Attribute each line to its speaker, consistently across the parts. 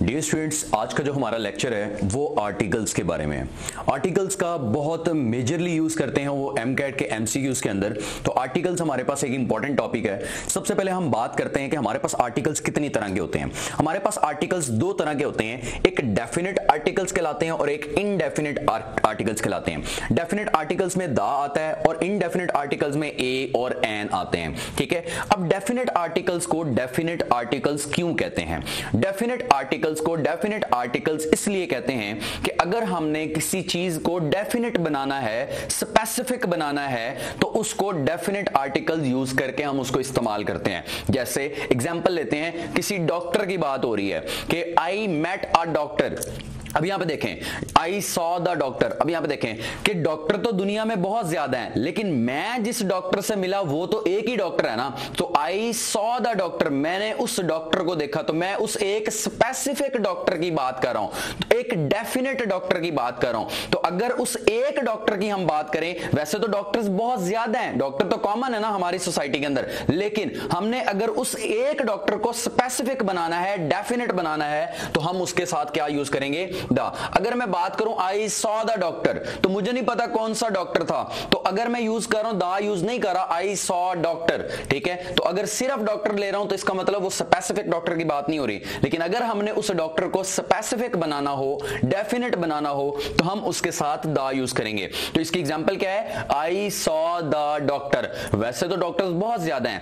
Speaker 1: Dear students, आज का जो हमारा लेक्चर है वो आर्टिकल्स के बारे में है। आर्टिकल्स का बहुत मेजरली यूज करते हैं वो एमकैट के एमसीक्यूज के अंदर। तो आर्टिकल्स हमारे पास एक इंपॉर्टेंट टॉपिक है। सबसे पहले हम बात करते हैं कि हमारे पास आर्टिकल्स कितनी तरह के होते हैं। हमारे पास आर्टिकल्स दो तरह के होते हैं, एक डेफिनेट आर्टिकल्स कहलाते हैं और एक इनडेफिनेट आर्टिकल्स कहलाते हैं। डेफिनेट आर्टिकल्स में द आता है और इनडेफिनेट आर्टिकल्स में ए और एन आते हैं। ठीक है, अब डेफिनेट आर्टिकल्स को डेफिनेट आर्टिकल्स क्यों कहते हैं? डेफिनेट आर्टिकल्स को डेफिनेट आर्टिकल्स इसलिए कहते हैं कि अगर हमने किसी चीज को डेफिनेट बनाना है, स्पेसिफिक बनाना है, तो उसको डेफिनेट आर्टिकल्स यूज करके हम उसको इस्तेमाल करते हैं। जैसे एग्जांपल लेते हैं, किसी डॉक्टर की बात हो रही है कि आई मेट अ डॉक्टर। अब यहां पे देखें आई सॉ द डॉक्टर। अब यहां पे देखें कि डॉक्टर तो दुनिया में बहुत ज्यादा हैं, लेकिन मैं जिस डॉक्टर से मिला वो तो एक ही डॉक्टर है ना। तो आई सॉ द डॉक्टर, मैंने उस डॉक्टर को देखा, तो मैं उस एक स्पेसिफिक डॉक्टर की बात कर रहा हूं, तो एक डेफिनेट डॉक्टर की बात कर रहा हूं। तो अगर उस एक डॉक्टर की हम बात करें, वैसे तो डॉक्टर्स बहुत ज्यादा हैं, डॉक्टर तो कॉमन है ना हमारी सोसाइटी के अंदर, लेकिन हमने अगर उस एक डॉक्टर को स्पेसिफिक बनाना है, डेफिनेट बनाना है, तो हम उसके साथ क्या यूज करेंगे? द। अगर मैं बात करूं आई सॉ द डॉक्टर, तो मुझे नहीं पता कौन सा डॉक्टर था, तो अगर मैं यूज कर रहा हूं द यूज नहीं कर रहा, आई सॉ डॉक्टर। ठीक है, तो अगर सिर्फ डॉक्टर ले रहा हूं तो इसका मतलब वो स्पेसिफिक डॉक्टर की बात नहीं हो रही। लेकिन अगर हमने उस डॉक्टर को स्पेसिफिक बनाना हो, डेफिनेट बनाना हो, तो हम उसके साथ द यूज करेंगे। तो इसकी एग्जांपल क्या है? I saw the doctor. वैसे तो डॉक्टर्स बहुत ज्यादा हैं,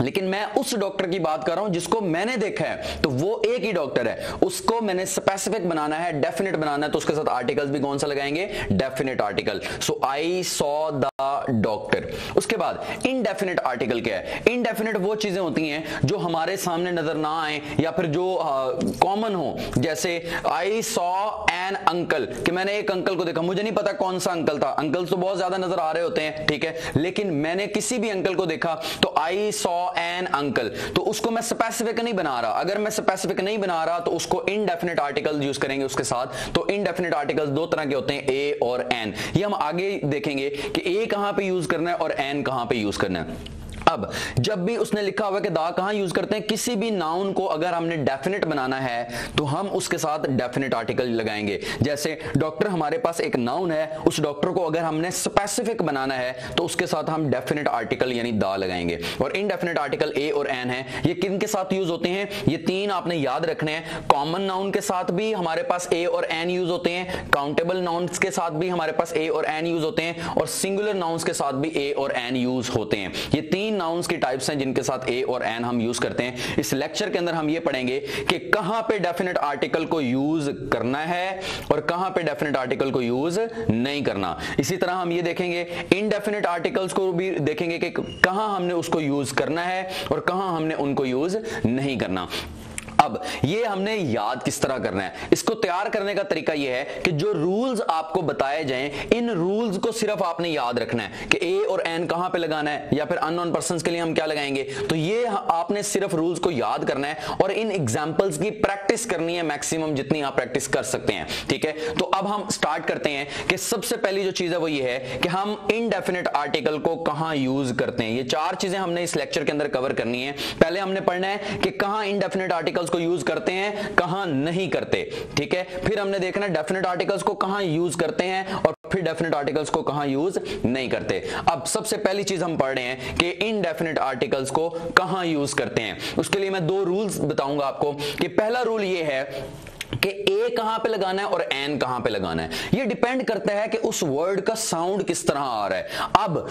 Speaker 1: लेकिन मैं उस डॉक्टर की बात कर रहा हूं जिसको मैंने देखा है, तो वो एक ही डॉक्टर है, उसको मैंने स्पेसिफिक बनाना है, डेफिनेट बनाना है, तो उसके साथ आर्टिकल्स भी कौन सा लगाएंगे? Definite article. So I saw the doctor. उसके बाद इनडेफिनेट आर्टिकल क्या है? इनडेफिनेट वो चीजें होती हैं जो हमारे सामने नजर ना आए या फिर जो कॉमन हो। जैसे आई सॉ एन अंकल, कि मैंने एक अंकल को देखा, मुझे नहीं पता कौन सा अंकल था, अंकल्स तो बहुत ज्यादा नजर आ रहे होते हैं, ठीक है, लेकिन मैंने किसी भी अंकल को देखा, तो आई सॉ एन अंकल, तो उसको मैं स्पेसिफिक नहीं बना रहा। अगर मैं स्पेसिफिक नहीं बना रहा तो उसको इनडेफिनेट आर्टिकल यूज करेंगे उसके साथ। तो इनडेफिनेट आर्टिकल्स दो तरह के होते हैं, ए और एन। ये हम आगे देखेंगे कि ए कहां पे यूज करना है और एन कहां पे यूज करना है। अब जब भी उसने लिखा हुआ कि दा कहां यूज करते हैं, किसी भी नाउन को अगर हमने डेफिनेट बनाना है तो हम उसके साथ डेफिनेट आर्टिकल लगाएंगे। जैसे डॉक्टर हमारे पास एक नाउन है, उस डॉक्टर को अगर हमने स्पेसिफिक बनाना है तो उसके साथ हम डेफिनेट आर्टिकल यानी दा लगाएंगे। और इनडेफिनेट आर्टिकल ए और एन है, ये किन के साथ यूज होते हैं? ये तीन आपने याद रखने हैं। कॉमन नाउन के साथ भी हमारे पास ए और एन यूज होते हैं, काउंटेबल नाउन्स के साथ भी हमारे पास ए और एन यूज होते हैं, और सिंगुलर नाउन्स के साथ भी ए और एन यूज होते हैं। ये तीन नाउन्स की टाइप्स हैं जिनके साथ ए और एन हम यूज करते हैं। इस लेक्चर के अंदर हम ये पढ़ेंगे कि कहां पे डेफिनेट आर्टिकल को यूज करना है और कहां पे डेफिनेट आर्टिकल को यूज नहीं करना। इसी तरह हम ये देखेंगे इनडेफिनेट आर्टिकल्स को भी देखेंगे कि कहां हमने उसको यूज करना है और कहां हमने उनको यूज नहीं करना। अब ये हमने याद किस तरह करना है, इसको तैयार करने का तरीका यह है कि जो रूल्स आपको बताए जाएं, इन रूल्स को सिर्फ आपने याद रखना है कि ए और एन कहां पे लगाना है, या फिर अननोन पर्संस के लिए हम क्या लगाएंगे। तो ये आपने सिर्फ रूल्स को याद करना है और इन एग्जांपल्स की प्रैक्टिस करनी है मैक्सिमम जितनी आप प्रैक्टिस कर सकते हैं। ठीक है, तो अब हम स्टार्ट करते हैं कि सबसे पहली जो चीज है वो ये है कि हम इनडेफिनेट आर्टिकल को कहां यूज करते हैं। ये चार चीजें हमने इस लेक्चर के अंदर कवर करनी है। पहले हमने पढ़ना है कि कहां इनडेफिनेट आर्टिकल्स को यूज करते हैं, कहां नहीं करते। ठीक है, फिर हमने देखना डेफिनेट आर्टिकल्स को कहां यूज करते हैं और फिर डेफिनेट आर्टिकल्स को कहां यूज नहीं करते। अब सबसे पहली चीज हम पढ़ रहे हैं कि इनडेफिनेट आर्टिकल्स को कहां यूज करते हैं। उसके लिए मैं दो रूल्स बताऊंगा आपको कि पहला रूल ये है कि ए कहां पे लगाना है और एन कहां पे लगाना है। ये डिपेंड करता है कि उस वर्ड का साउंड किस तरह आ रहा है। अब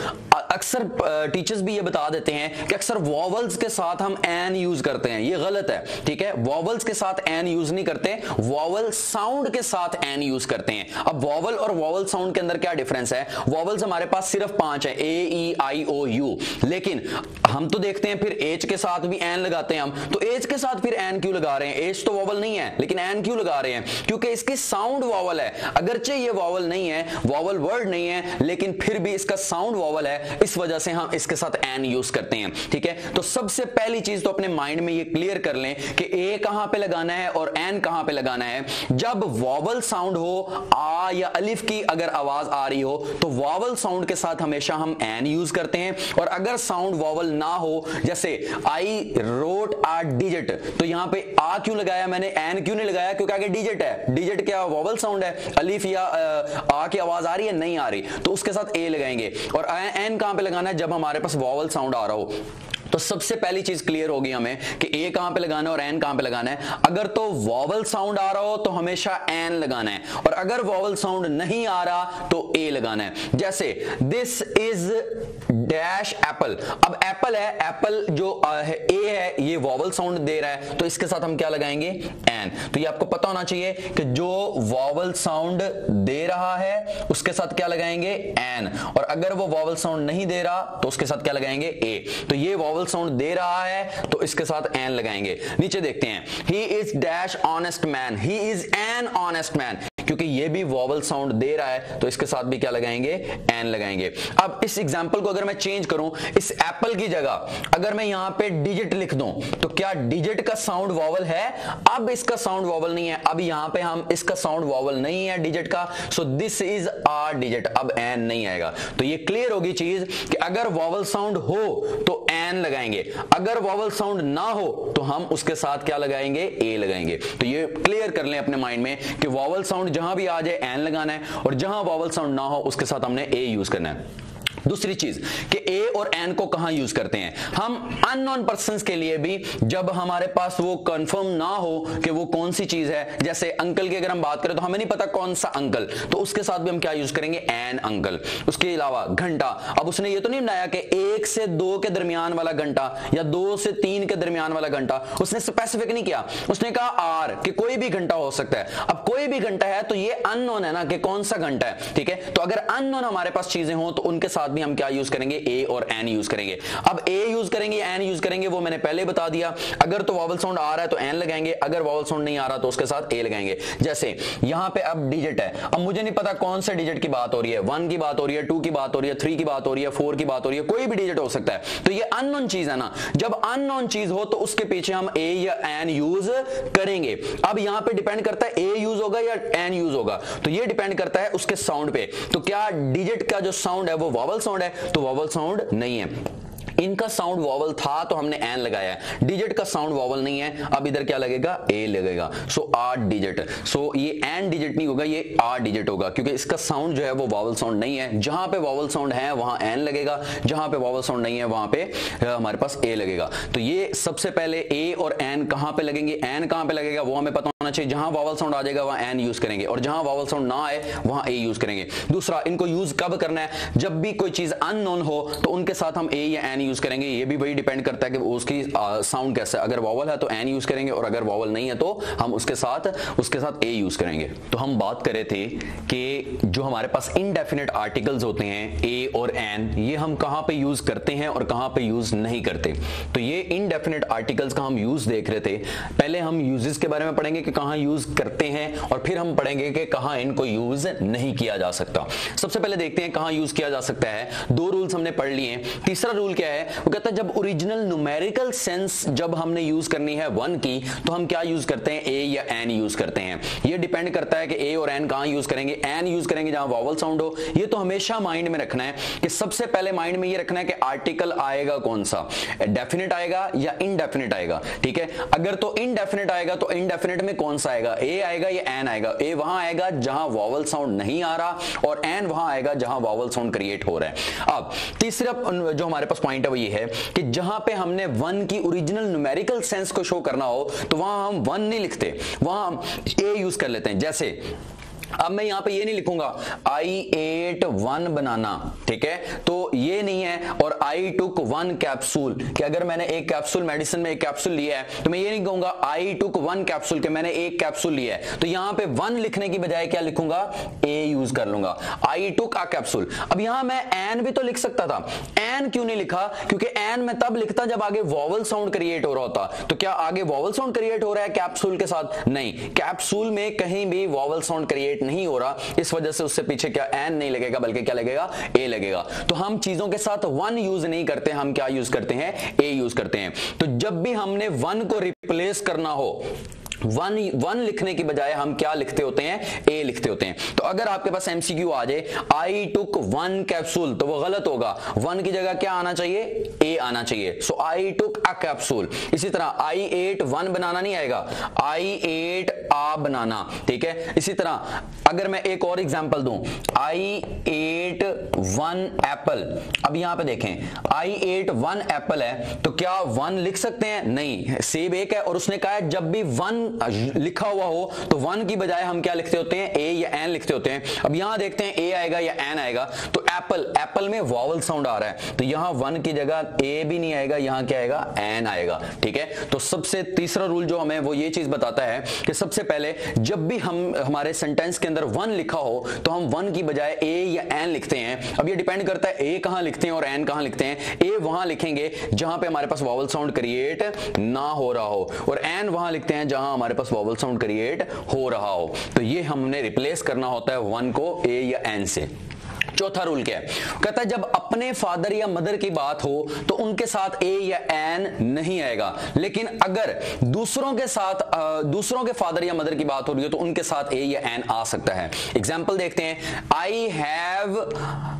Speaker 1: अक्सर टीचर्स भी ये बता देते हैं कि अक्सर वॉवल्स के साथ हम एन यूज करते हैं, ये गलत है। ठीक है, वॉवल्स के साथ एन यूज नहीं करते, वॉवल साउंड के साथ एन यूज करते हैं। अब वॉवल और वॉवल साउंड के अंदर क्या डिफरेंस है? वॉवल्स हमारे पास सिर्फ 5 है, ए ई आई ओ यू, लेकिन हम तो देखते हैं फिर एच के साथ भी एन लगाते हैं हम, तो एच के साथ फिर एन क्यों लगा रहे हैं? एच तो वॉवल नहीं है, लेकिन एन क्यों लगा रहे हैं? क्योंकि इसकी साउंड वॉवल है, अगरचे ये वॉवल नहीं है, वॉवल वर्ड नहीं है, लेकिन फिर भी इसका साउंड वॉवल है, इस वजह से हम इसके साथ एन यूज करते हैं। ठीक है, तो सबसे पहली चीज तो अपने माइंड में ये क्लियर कर लें कि ए कहां पे लगाना है और एन कहां पे लगाना है। जब वॉवल साउंड हो, आ या अलिफ की अगर आवाज आ रही हो तो वॉवल साउंड के साथ हमेशा हम एन यूज करते हैं, और अगर साउंड वॉवल ना हो, जैसे आई रोट आ डिजिट, तो यहां पे आ क्यों लगाया मैंने, एन क्यों नहीं लगाया? क्योंकि आगे डिजिट है, डिजिट क्या वॉवल साउंड है, अलिफ या आ की आवाज आ रही है, नहीं आ रही, तो उसके साथ ए लगाएंगे। और एन कहां पे लगाना है? जब हमारे पास वॉवल साउंड आ रहा हो। तो सबसे पहली चीज क्लियर होगी हमें कि ए कहां पे लगाना है और एन कहां पे लगाना है। अगर तो वॉवल साउंड आ रहा हो तो हमेशा एन लगाना है, और अगर वॉवल साउंड नहीं आ रहा तो ए लगाना है। जैसे दिस इज डैश एप्पल, अब एप्पल है, एप्पल जो ए है ये वॉवल साउंड दे रहा है, तो इसके साथ हम क्या लगाएंगे? एन। तो ये आपको पता होना चाहिए कि जो वॉवल साउंड दे रहा है उसके साथ क्या लगाएंगे? एन, और अगर वो वॉवल साउंड नहीं दे रहा तो उसके साथ क्या लगाएंगे? ए। तो ये वॉवल साउंड दे रहा है तो इसके साथ एन लगाएंगे। नीचे देखते हैं, he is dash honest man, he is an honest man, क्योंकि ये भी वॉवल साउंड दे रहा है तो इसके साथ भी क्या लगाएंगे? एन लगाएंगे। अब इस एग्जांपल को अगर मैं चेंज करूं, इस एप्पल की जगह अगर मैं यहां पे डिजिट लिख दूं, तो क्या डिजिट का साउंड वॉवल है? अब इसका साउंड वॉवल नहीं है, अब यहां पे हम इसका साउंड वॉवल नहीं है डिजिट का, so this is a digit, अब एन नहीं आएगा। तो ये क्लियर होगी चीज कि अगर वॉवल साउंड हो तो एन लगाएंगे, अगर वॉवल साउंड ना हो तो हम उसके साथ क्या लगाएंगे? ए लगाएंगे। तो ये क्लियर कर लें अपने माइंड में कि वॉवल साउंड जहां भी आ जाए एन लगाना है, और जहां वॉवल साउंड ना हो उसके साथ हमने ए यूज करना है। दूसरी चीज कि ए और एन को कहां यूज करते हैं हम? अननोन पर्संस के लिए भी, जब हमारे पास वो कंफर्म ना हो कि वो कौन सी चीज है। जैसे अंकल की अगर हम बात करें तो हमें नहीं पता कौन सा अंकल, तो उसके साथ भी हम क्या यूज करेंगे? An uncle. उसके अलावा घंटा, अब उसने ये तो नहीं बनाया कि 1 से 2 के दरमियान वाला घंटा या 2 से 3 के दरमियान वाला घंटा, उसने स्पेसिफिक नहीं किया, उसने कहा आर, कि कोई भी घंटा हो सकता है। अब कोई भी घंटा है तो ये अननोन है ना कि कौन सा घंटा है। ठीक है, तो अगर अननोन हमारे पास चीजें हो तो उनके साथ भी हम क्या यूज करेंगे? ए और एन यूज करेंगे। अब ए यूज करेंगे, एन यूज करेंगे, वो मैंने पहले बता दिया। अगर तो वॉवल साउंड आ रहा है तो एन लगाएंगे, अगर वॉवल साउंड नहीं आ रहा तो उसके साथ ए लगाएंगे। जैसे यहां पे अब डिजिट है, अब मुझे नहीं पता कौन से डिजिट की बात हो रही है, 1 की बात हो रही है, 2 की बात हो रही है, 3 की बात हो रही है, 4 की बात हो रही है, कोई भी डिजिट हो सकता है। तो ये अननोन चीज है ना, जब अननोन चीज हो तो उसके पीछे हम ए या एन यूज करेंगे। अब यहां पे डिपेंड करता है ए यूज होगा या एन यूज होगा, तो ये डिपेंड करता है उसके साउंड पे। तो क्या डिजिट का जो साउंड है वो वॉवल साउंड है? तो वॉवल साउंड नहीं है। इनका साउंड वॉवल था तो हमने एन लगाया है, डिजिट का साउंड वॉवल नहीं है, अब इधर क्या लगेगा? ए लगेगा। सो आ डिजिट, सो ये एन डिजिट नहीं होगा, ये आ डिजिट होगा, क्योंकि इसका साउंड जो है वो वॉवल साउंड नहीं है। जहां पे वॉवल साउंड है वहां एन लगेगा, जहां पे वॉवल साउंड नहीं है वहां पे हमारे पास ए लगेगा। तो ये सबसे पहले ए और एन कहां पे लगेंगे, एन कहां पे लगेगा वो हमें पता होना चाहिए। जहां वॉवल साउंड आ जाएगा वहां एन यूज करेंगे, और जहां वॉवल साउंड ना आए वहां ए यूज करेंगे। दूसरा, इनको यूज कब करना है? जब भी कोई चीज अननोन हो तो उनके साथ हम ए या एन यूज करेंगे। ये भी डिपेंड करता है कि उसकी साउंड कैसा है। अगर वॉवल है तो एन यूज करेंगे, और अगर वॉवल नहीं है तो हम उसके साथ ए यूज करेंगे। तो हम बात कर रहे थे कि जो हमारे पास इनडेफिनेट आर्टिकल्स होते हैं ए और एन, ये हम कहां पे यूज करते हैं और कहां पे यूज नहीं करते। तो ये इनडेफिनेट आर्टिकल्स का हम यूज देख रहे थे। पहले हम यूजेस के बारे में पढ़ेंगे कि कहां यूज करते हैं, और फिर हम पढ़ेंगे कि कहां इनको यूज नहीं किया जा सकता। सबसे पहले देखते हैं कहां यूज किया जा सकता है। 2 रूल्स हमने पढ़ लिए। तीसरा रूल क्या है? वो कहता है जब ओरिजिनल न्यूमेरिकल सेंस जब हमने यूज करनी है 1 की, तो हम क्या यूज करते हैं? ए या एन यूज करते हैं। ये डिपेंड करता है कि ए और एन कहां यूज करेंगे। एन यूज करेंगे जहां वॉवल साउंड हो। ये तो हमेशा माइंड में रखना है कि सबसे पहले माइंड में ये रखना है कि आर्टिकल आएगा कौन सा, डेफिनेट आएगा या इनडेफिनेट आएगा। ठीक है, अगर तो इनडेफिनेट आएगा तो इनडेफिनेट में कौन सा आएगा? ए आएगा या एन आएगा? ए वहां आएगा जहां वॉवल साउंड नहीं आ रहा, और एन वहां आएगा जहां वॉवल साउंड क्रिएट हो रहा है। अब तीसरा जो हमारे पास पॉइंट है वो ये है कि जहां पे हमने 1 की ओरिजिनल न्यूमेरिकल सेंस को शो करना हो तो वहां हम 1 नहीं लिखते, वहां हम ए यूज कर लेते हैं। जैसे अब मैं यहां पे ये नहीं लिखूंगा I ate one बनाना, ठीक है, तो ये नहीं है। और I took one कैप्सूल, कि अगर मैंने एक कैप्सूल मेडिसिन में एक कैप्सूल लिया है तो मैं ये नहीं कहूंगा I took one कैप्सूल के मैंने एक कैप्सूल लिया है, तो यहां पे वन लिखने की बजाय क्या लिखूंगा, ए यूज कर लूंगा, I took a कैप्सूल। अब यहां मैं एन भी तो लिख सकता था, एन क्यों नहीं लिखा, क्योंकि एन मैं तब लिखता जब आगे वॉवल साउंड क्रिएट हो रहा होता। तो क्या आगे वॉवल साउंड क्रिएट हो रहा है कैप्सूल के साथ, नहीं, कैप्सूल में कहीं भी वॉवल साउंड क्रिएट नहीं हो रहा, इस वजह से उससे पीछे क्या एन नहीं लगेगा बल्कि क्या लगेगा, ए लगेगा। तो हम चीजों के साथ वन यूज नहीं करते, हम क्या यूज करते हैं, ए यूज करते हैं। तो जब भी हमने वन को रिप्लेस करना हो, वन लिखने की बजाय हम क्या लिखते होते हैं, ए लिखते होते हैं। तो अगर आपके पास एमसीक्यू आ जाए आई टुक वन कैप्सूल, तो वो गलत होगा, वन की जगह क्या आना चाहिए, ए आना चाहिए। सो आई टुक अ कैप्सूल। इसी तरह आई एट वन बनाना नहीं आएगा, आई एट आ बनाना, ठीक है। इसी तरह अगर मैं एक और एग्जांपल दूं, आई एट वन एप्पल। अब यहां पे देखें आई एट वन एप्पल है, तो क्या वन लिख सकते हैं, नहीं, सेब एक है और उसने कहा है जब भी वन लिखा हुआ हो तो वन की बजाय हम क्या लिखते होते हैं, ए या एन लिखते होते हैं। अब यहां देखते हैं ए आएगा या एन आएगा, तो एप्पल, एप्पल में वॉवल साउंड आ रहा है, तो यहां वन की जगह ए भी नहीं आएगा, यहां क्या आएगा, एन आएगा, ठीक है। तो सबसे तीसरा रूल जो हमें वो ये चीज बताता है कि सबसे पहले जब भी हम हमारे सेंटेंस के अंदर वन लिखा हो तो हम वन की बजाय ए या एन लिखते हैं। अब ये डिपेंड करता है ए कहां लिखते हैं और एन कहां लिखते हैं। ए वहां लिखेंगे जहां पे हमारे पास वॉवल साउंड क्रिएट ना हो रहा हो, और एन वहां लिखते हैं जहां हमारे पास वॉवल साउंड क्रिएट हो रहा हो। तो ये हमने रिप्लेस करना होता है वन को ए या एन से। चौथा रूल क्या है, कहता है जब अपने फादर या मदर की बात हो तो उनके साथ ए या एन नहीं आएगा, लेकिन अगर दूसरों के साथ दूसरों के फादर या मदर की बात हो रही है तो उनके साथ ए या एन आ सकता है। एग्जाम्पल देखते हैं, आई हैव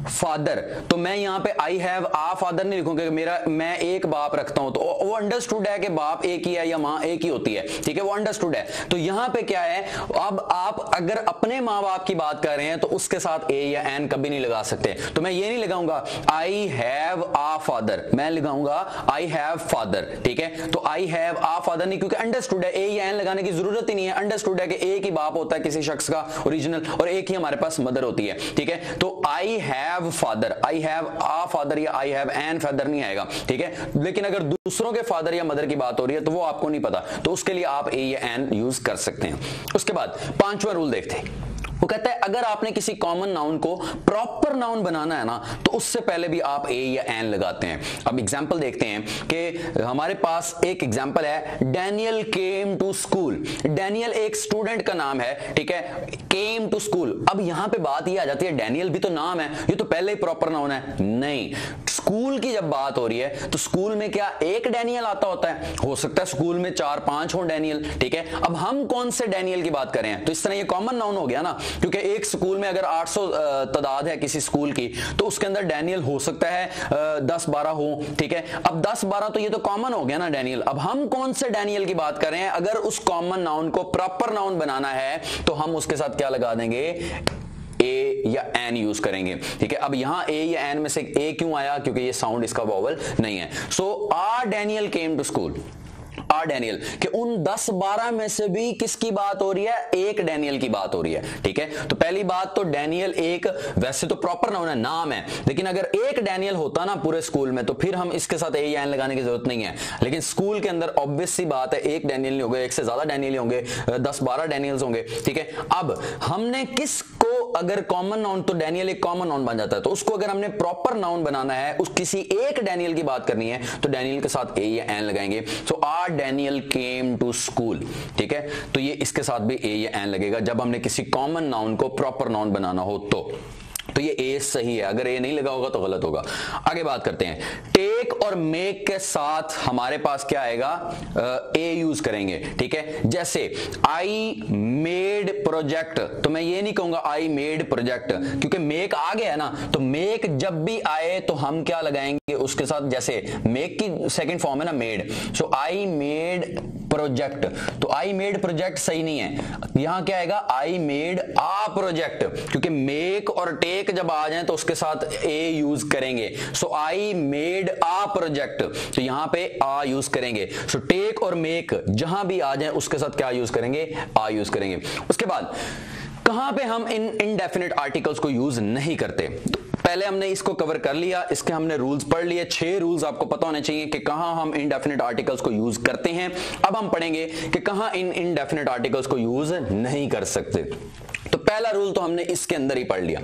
Speaker 1: फादर, तो मैं यहां पे आई हैव आ फादर नहीं लिखूंगा, मेरा मैं एक बाप रखता हूं, तो वो अंडरस्टूड है कि बाप एक ही है या मां एक ही होती है, ठीक है, वो अंडरस्टूड है। तो यहां पे क्या है, अब आप अगर अपने मां बाप की बात कर रहे हैं तो उसके साथ ए या एन कभी नहीं लगा सकते। तो मैं ये नहीं लगाऊंगा आई हैव आ फादर, मैं लगाऊंगा आई हैव फादर, ठीक है। तो आई हैव आ फादर नहीं, क्योंकि अंडरस्टूड है, ए या एन लगाने की जरूरत ही नहीं है, अंडरस्टूड है कि एक ही बाप होता है किसी शख्स का ओरिजिनल और एक ही हमारे पास मदर होती है, ठीक है। तो I have father, I have a father या आई हैव एन फादर नहीं आएगा, ठीक है। लेकिन अगर दूसरों के फादर या मदर की बात हो रही है तो वो आपको नहीं पता, तो उसके लिए आप ए या एन यूज कर सकते हैं। उसके बाद पांचवा रूल देखते हैं, वो कहता है अगर आपने किसी कॉमन नाउन को प्रॉपर नाउन बनाना है ना तो उससे पहले भी आप ए या एन लगाते हैं। अब एग्जांपल देखते हैं कि हमारे पास एक एग्जांपल है, Daniel came to school. Daniel एक स्टूडेंट का नाम है, ठीक है, केम टू स्कूल। अब यहां पे बात ये आ जाती है, डैनियल भी तो नाम है, ये तो पहले ही प्रॉपर नाउन है, नहीं। स्कूल की जब बात हो रही है तो स्कूल में क्या एक डैनियल आता होता है, हो सकता है स्कूल में 4-5 हो डैनियल, ठीक है। अब हम कौन से डैनियल की बात कर रहे हैं, तो इस तरह ये कॉमन नाउन हो गया ना, क्योंकि एक स्कूल में अगर 800 तादाद है किसी स्कूल की तो उसके अंदर डैनियल हो सकता है 10-12 हो, ठीक है। अब 10-12 तो ये तो कॉमन हो गया ना डैनियल। अब हम कौन से डैनियल की बात कर रहे हैं, अगर उस कॉमन नाउन को प्रॉपर नाउन बनाना है तो हम उसके साथ क्या लगा देंगे, ए या एन यूज करेंगे, ठीक है। अब यहां ए या एन में से ए क्यों आया, क्योंकि ये साउंड इसका वॉवल नहीं है। So a Daniel came to school, a Daniel, कि उन 10-12 में से भी किसकी बात हो रही है, एक डैनियल की बात हो रही है, ठीक है। तो पहली बात तो डैनियल एक वैसे तो प्रॉपर नाउन है, नाम है, लेकिन अगर एक डैनियल होता ना पूरे स्कूल में तो फिर हम इसके साथ ए या एन लगाने की जरूरत नहीं है। लेकिन स्कूल के अंदर ऑब्वियस सी बात है एक डैनियल नहीं होंगे, एक से ज्यादा डैनियल होंगे, 10-12 डैनियल्स होंगे, ठीक है। अब हमने किसको अगर कॉमन नाउन, तो डैनियल एक कॉमन नाउन बन जाता है, तो उसको अगर हमने प्रॉपर नाउन बनाना है, उस किसी एक डैनियल की बात करनी है तो डैनियल के साथ ए या एन लगाएंगे। सो a Daniel came to school, ठीक है। तो ये इसके साथ भी ए या एन लगेगा जब हमने किसी कॉमन नाउन को प्रॉपर नाउन बनाना हो तो ये ए सही है, अगर ए नहीं लगा होगा तो गलत होगा। आगे बात करते हैं, टेक और मेक के साथ हमारे पास क्या आएगा, ए यूज करेंगे, ठीक है। जैसे आई मेड प्रोजेक्ट, तो मैं ये नहीं कहूंगा आई मेड प्रोजेक्ट, क्योंकि मेक आ गया है ना, तो मेक जब भी आए तो हम क्या लगाएंगे उसके साथ, जैसे मेक की सेकंड फॉर्म है ना made, so I made project, तो आई मेड प्रोजेक्ट सही नहीं है, यहां क्या आएगा, आई मेड आ प्रोजेक्ट, क्योंकि मेक और टेक जब आ जाए तो उसके साथ ए यूज करेंगे। सो आई मेड आ प्रोजेक्ट, तो यहां पे आ यूज करेंगे। सो टेक और मेक जहां भी आ जाए उसके साथ क्या यूज करेंगे, आ यूज करेंगे। उसके बाद कहां पे हम इन इनडेफिनेट आर्टिकल्स को यूज नहीं करते। पहले हमने इसको कवर कर लिया, इसके हमने रूल्स पढ़ लिए, 6 रूल्स आपको पता होने चाहिए कि कहां हम इनडेफिनेट आर्टिकल्स को यूज करते हैं। अब हम पढ़ेंगे कि कहां इन इनडेफिनेट आर्टिकल्स को यूज नहीं कर सकते। तो पहला रूल तो हमने इसके अंदर ही पढ़ लिया,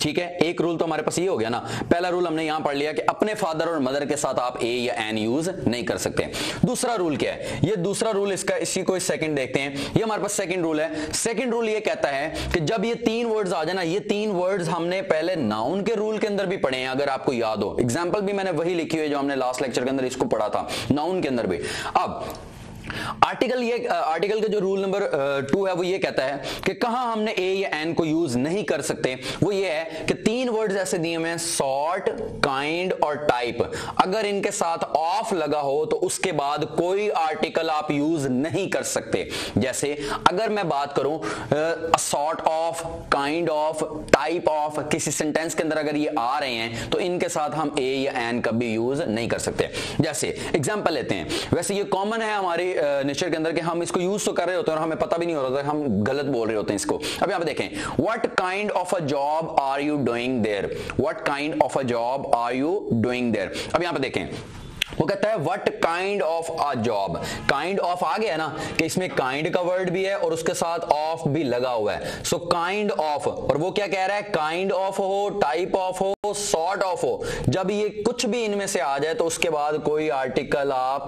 Speaker 1: ठीक है। एक रूल तो हमारे पास ये हो गया ना, पहला रूल हमने यहां पढ़ लिया कि अपने फादर और मदर के साथ आप ए या एन यूज नहीं कर सकते। दूसरा रूल क्या है, ये दूसरा रूल इसका, इसी को सेकंड देखते हैं। ये हमारे पास सेकंड रूल है। सेकंड रूल ये कहता है कि जब ये 3 वर्ड्स आ जाए ना, ये 3 वर्ड्स हमने पहले नाउन के रूल के अंदर भी पढ़े हैं, अगर आपको याद हो। एग्जांपल भी मैंने वही लिखी हुई जो हमने लास्ट लेक्चर के अंदर इसको पढ़ा था, नाउन के अंदर भी। अब आर्टिकल का जो रूल नंबर 2 है वो ये कहता है कि कहां हमने ए या एन को यूज नहीं कर सकते। वो ये है कि 3 वर्ड्स ऐसे दिए हुए हैं, सॉर्ट, काइंड और टाइप। अगर इनके साथ ऑफ लगा हो तो उसके बाद कोई आर्टिकल आप यूज नहीं कर सकते। जैसे अगर मैं बात करूं sort of, kind of, type of, किसी सेंटेंस के अंदर अगर ये आ रहे हैं तो इनके साथ हम ए या एन कभी यूज नहीं कर सकते। जैसे एग्जांपल लेते हैं, वैसे ये कॉमन है हमारी नेचर के अंदर कि हम इसको यूज तो कर रहे होते हैं और हमें पता भी नहीं हो रहा था, हम गलत बोल रहे होते हैं इसको। अब यहां पे देखें, what kind of a job are you doing there, what kind of a job are you doing there. अब यहां पे देखें, वो कहता है what kind of a job. Kind of आ गया ना कि इसमें काइंड का वर्ड भी है और उसके साथ ऑफ भी लगा हुआ है। सो काइंड ऑफ, और वो क्या कह रहा है, काइंड ऑफ हो, टाइप ऑफ हो, सॉर्ट ऑफ हो, जब ये कुछ भी इनमें से आ जाए तो उसके बाद कोई आर्टिकल आप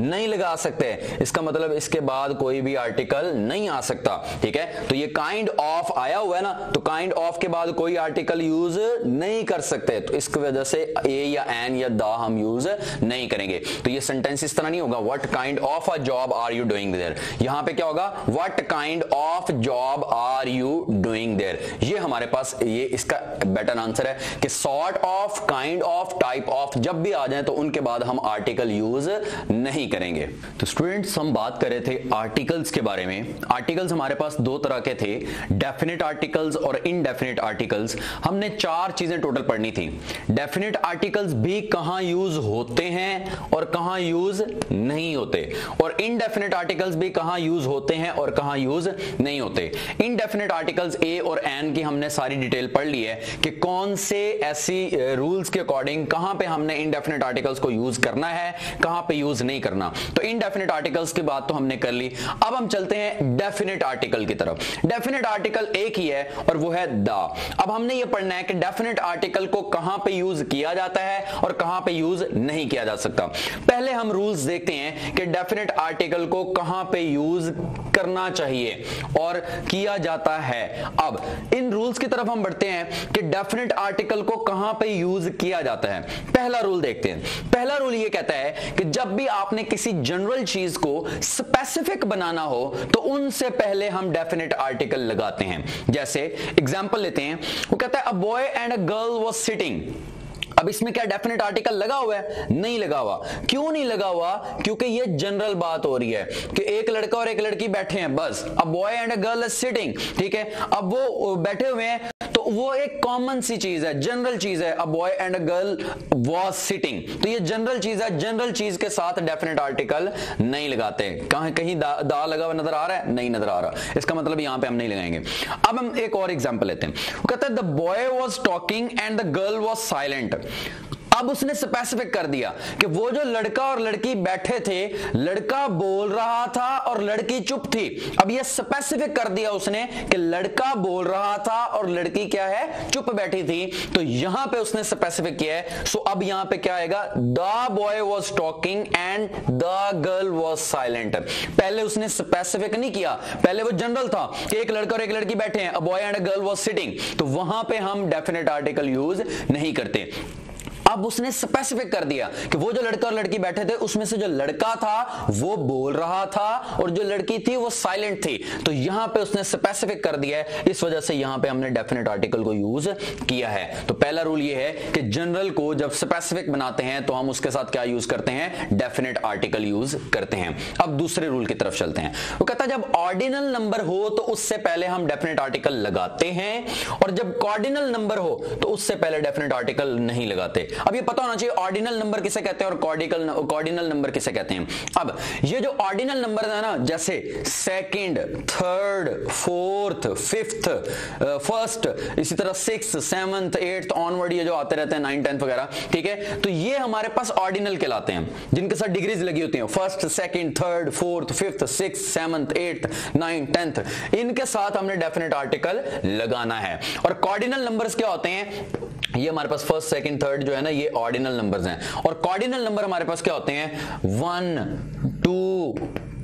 Speaker 1: नहीं लगा सकते। इसका मतलब इसके बाद कोई भी आर्टिकल नहीं आ सकता, ठीक है। तो ये काइंड ऑफ आया हुआ है ना, तो काइंड ऑफ के बाद कोई आर्टिकल यूज नहीं कर सकते, तो इसकी वजह से ए या एन या द हम यूज नहीं करेंगे। तो ये सेंटेंस इस तरह नहीं होगा, what kind of a job are you doing there. यहां पे क्या होगा, what kind of job are you doing there. ये हमारे पास ये इसका बेटर आंसर है कि sort of, kind of, type of जब भी आ जाए तो उनके बाद हम आर्टिकल यूज नहीं करेंगे। तो स्टूडेंट्स, हम बात कर रहे थे आर्टिकल्स के बारे में। आर्टिकल्स हमारे पास 2 तरह के थे, डेफिनेट आर्टिकल्स और इनडेफिनेट आर्टिकल्स। हमने 4 चीजें टोटल पढ़नी थी। डेफिनेट आर्टिकल्स भी कहां यूज होते हैं और कहां यूज नहीं होते, और इनडेफिनेट आर्टिकल्स भी कहां यूज होते हैं और कहां यूज नहीं होते। इनडेफिनेट आर्टिकल्स ए और एन की हमने सारी डिटेल पढ़ ली है कि कौन से ऐसी रूल्स के अकॉर्डिंग कहां पे हमने इनडेफिनेट आर्टिकल्स को यूज करना है, कहां पे यूज नहीं करना। तो इनडेफिनेट आर्टिकल्स की बात तो हमने कर ली। अब हम चलते हैं डेफिनेट आर्टिकल की तरफ। डेफिनेट आर्टिकल एक ही है और वो है द। अब हमने ये पढ़ना है कि डेफिनेट आर्टिकल को कहां पे यूज किया जाता है और कहां पे यूज नहीं किया जा सकता। पहले हम रूल्स देखते हैं कि डेफिनेट आर्टिकल को कहां पे यूज करना चाहिए और किया जाता है। अब इन रूल्स की तरफ हम बढ़ते हैं कि डेफिनेट आर्टिकल को कहां पे यूज किया जाता है। पहला रूल देखते हैं। पहला रूल ये कहता है कि जब भी आपने किसी जनरल चीज को स्पेसिफिक बनाना हो तो उनसे पहले हम डेफिनेट आर्टिकल लगाते हैं। जैसे एग्जांपल लेते हैं, वो कहता है a boy and a girl was sitting. अब इसमें क्या डेफिनेट आर्टिकल लगा हुआ है? नहीं लगा हुआ। क्यों नहीं लगा हुआ? क्योंकि ये जनरल बात हो रही है कि एक लड़का और एक लड़की बैठे हैं, बस। अब boy and a girl is sitting, ठीक है। अब वो बैठे हुए हैं तो वो एक कॉमन सी चीज है, जनरल चीज है। A boy and a girl was sitting, तो ये जनरल चीज है। जनरल चीज के साथ डेफिनेट आर्टिकल नहीं लगाते। कहीं दा लगा हुआ नजर आ रहा है? नहीं नजर आ रहा, इसका मतलब यहां पे हम नहीं लगाएंगे। अब हम एक और एग्जांपल लेते हैं। वो कहता है the boy was talking and the girl was silent. अब उसने स्पेसिफिक कर दिया कि वो जो लड़का और लड़की बैठे थे, लड़का बोल रहा था और लड़की चुप थी। अब ये स्पेसिफिक कर दिया उसने कि लड़का बोल रहा था और लड़की क्या है? चुप बैठी थी। तो यहां पे उसने स्पेसिफिक किया है। सो अब यहां पे क्या आएगा? The boy was talking and the girl was silent. पहले उसने स्पेसिफिक नहीं किया, पहले वो जनरल था कि एक लड़का और एक लड़की बैठे हैं, a boy and a girl was sitting, तो वहां पे हम डेफिनेट आर्टिकल यूज नहीं करते। अब उसने स्पेसिफिक कर दिया कि वो जो लड़का और लड़की बैठे थे उसमें से जो लड़का था वो बोल रहा था और जो लड़की थी वो साइलेंट थी। तो यहां पे उसने स्पेसिफिक कर दिया है, इस वजह से यहां पे हमने डेफिनेट आर्टिकल को यूज किया है। तो पहला रूल ये है कि जनरल को जब स्पेसिफिक बनाते हैं तो हम उसके साथ क्या यूज करते हैं? डेफिनेट आर्टिकल यूज करते हैं। अब दूसरे रूल की तरफ चलते हैं। वो कहता है जब ऑर्डिनल नंबर हो तो उससे पहले हम डेफिनेट आर्टिकल लगाते हैं, और जब कॉर्डिनल नंबर हो तो उससे पहले डेफिनेट आर्टिकल नहीं लगाते। अब ये पता होना चाहिए ऑर्डिनल नंबर किसे कहते हैं और कॉर्डिनल नंबर किसे कहते हैं। अब ये जो ऑर्डिनल नंबर है ना, जैसे second, third, fourth, fifth, first, इसी तरह सिक्स, सेवंथ, एट्थ ऑनवर्ड, ये जो आते रहते हैं 9, 10 वगैरह, ठीक है, तो ये हमारे पास ऑर्डिनल कहलाते हैं, जिनके साथ डिग्रीज लगी होती हैं, first, second, third, fourth, fifth, six, seventh, eighth, 9, 10th, इनके साथ हमने डेफिनेट आर्टिकल लगाना है। और कॉर्डिनल नंबर्स क्या होते हैं, ये हमारे पास फर्स्ट, सेकंड, थर्ड जो है ना, ये ऑर्डिनल नंबर्स हैं। और कॉर्डिनल नंबर हमारे पास क्या होते हैं, 1, 2,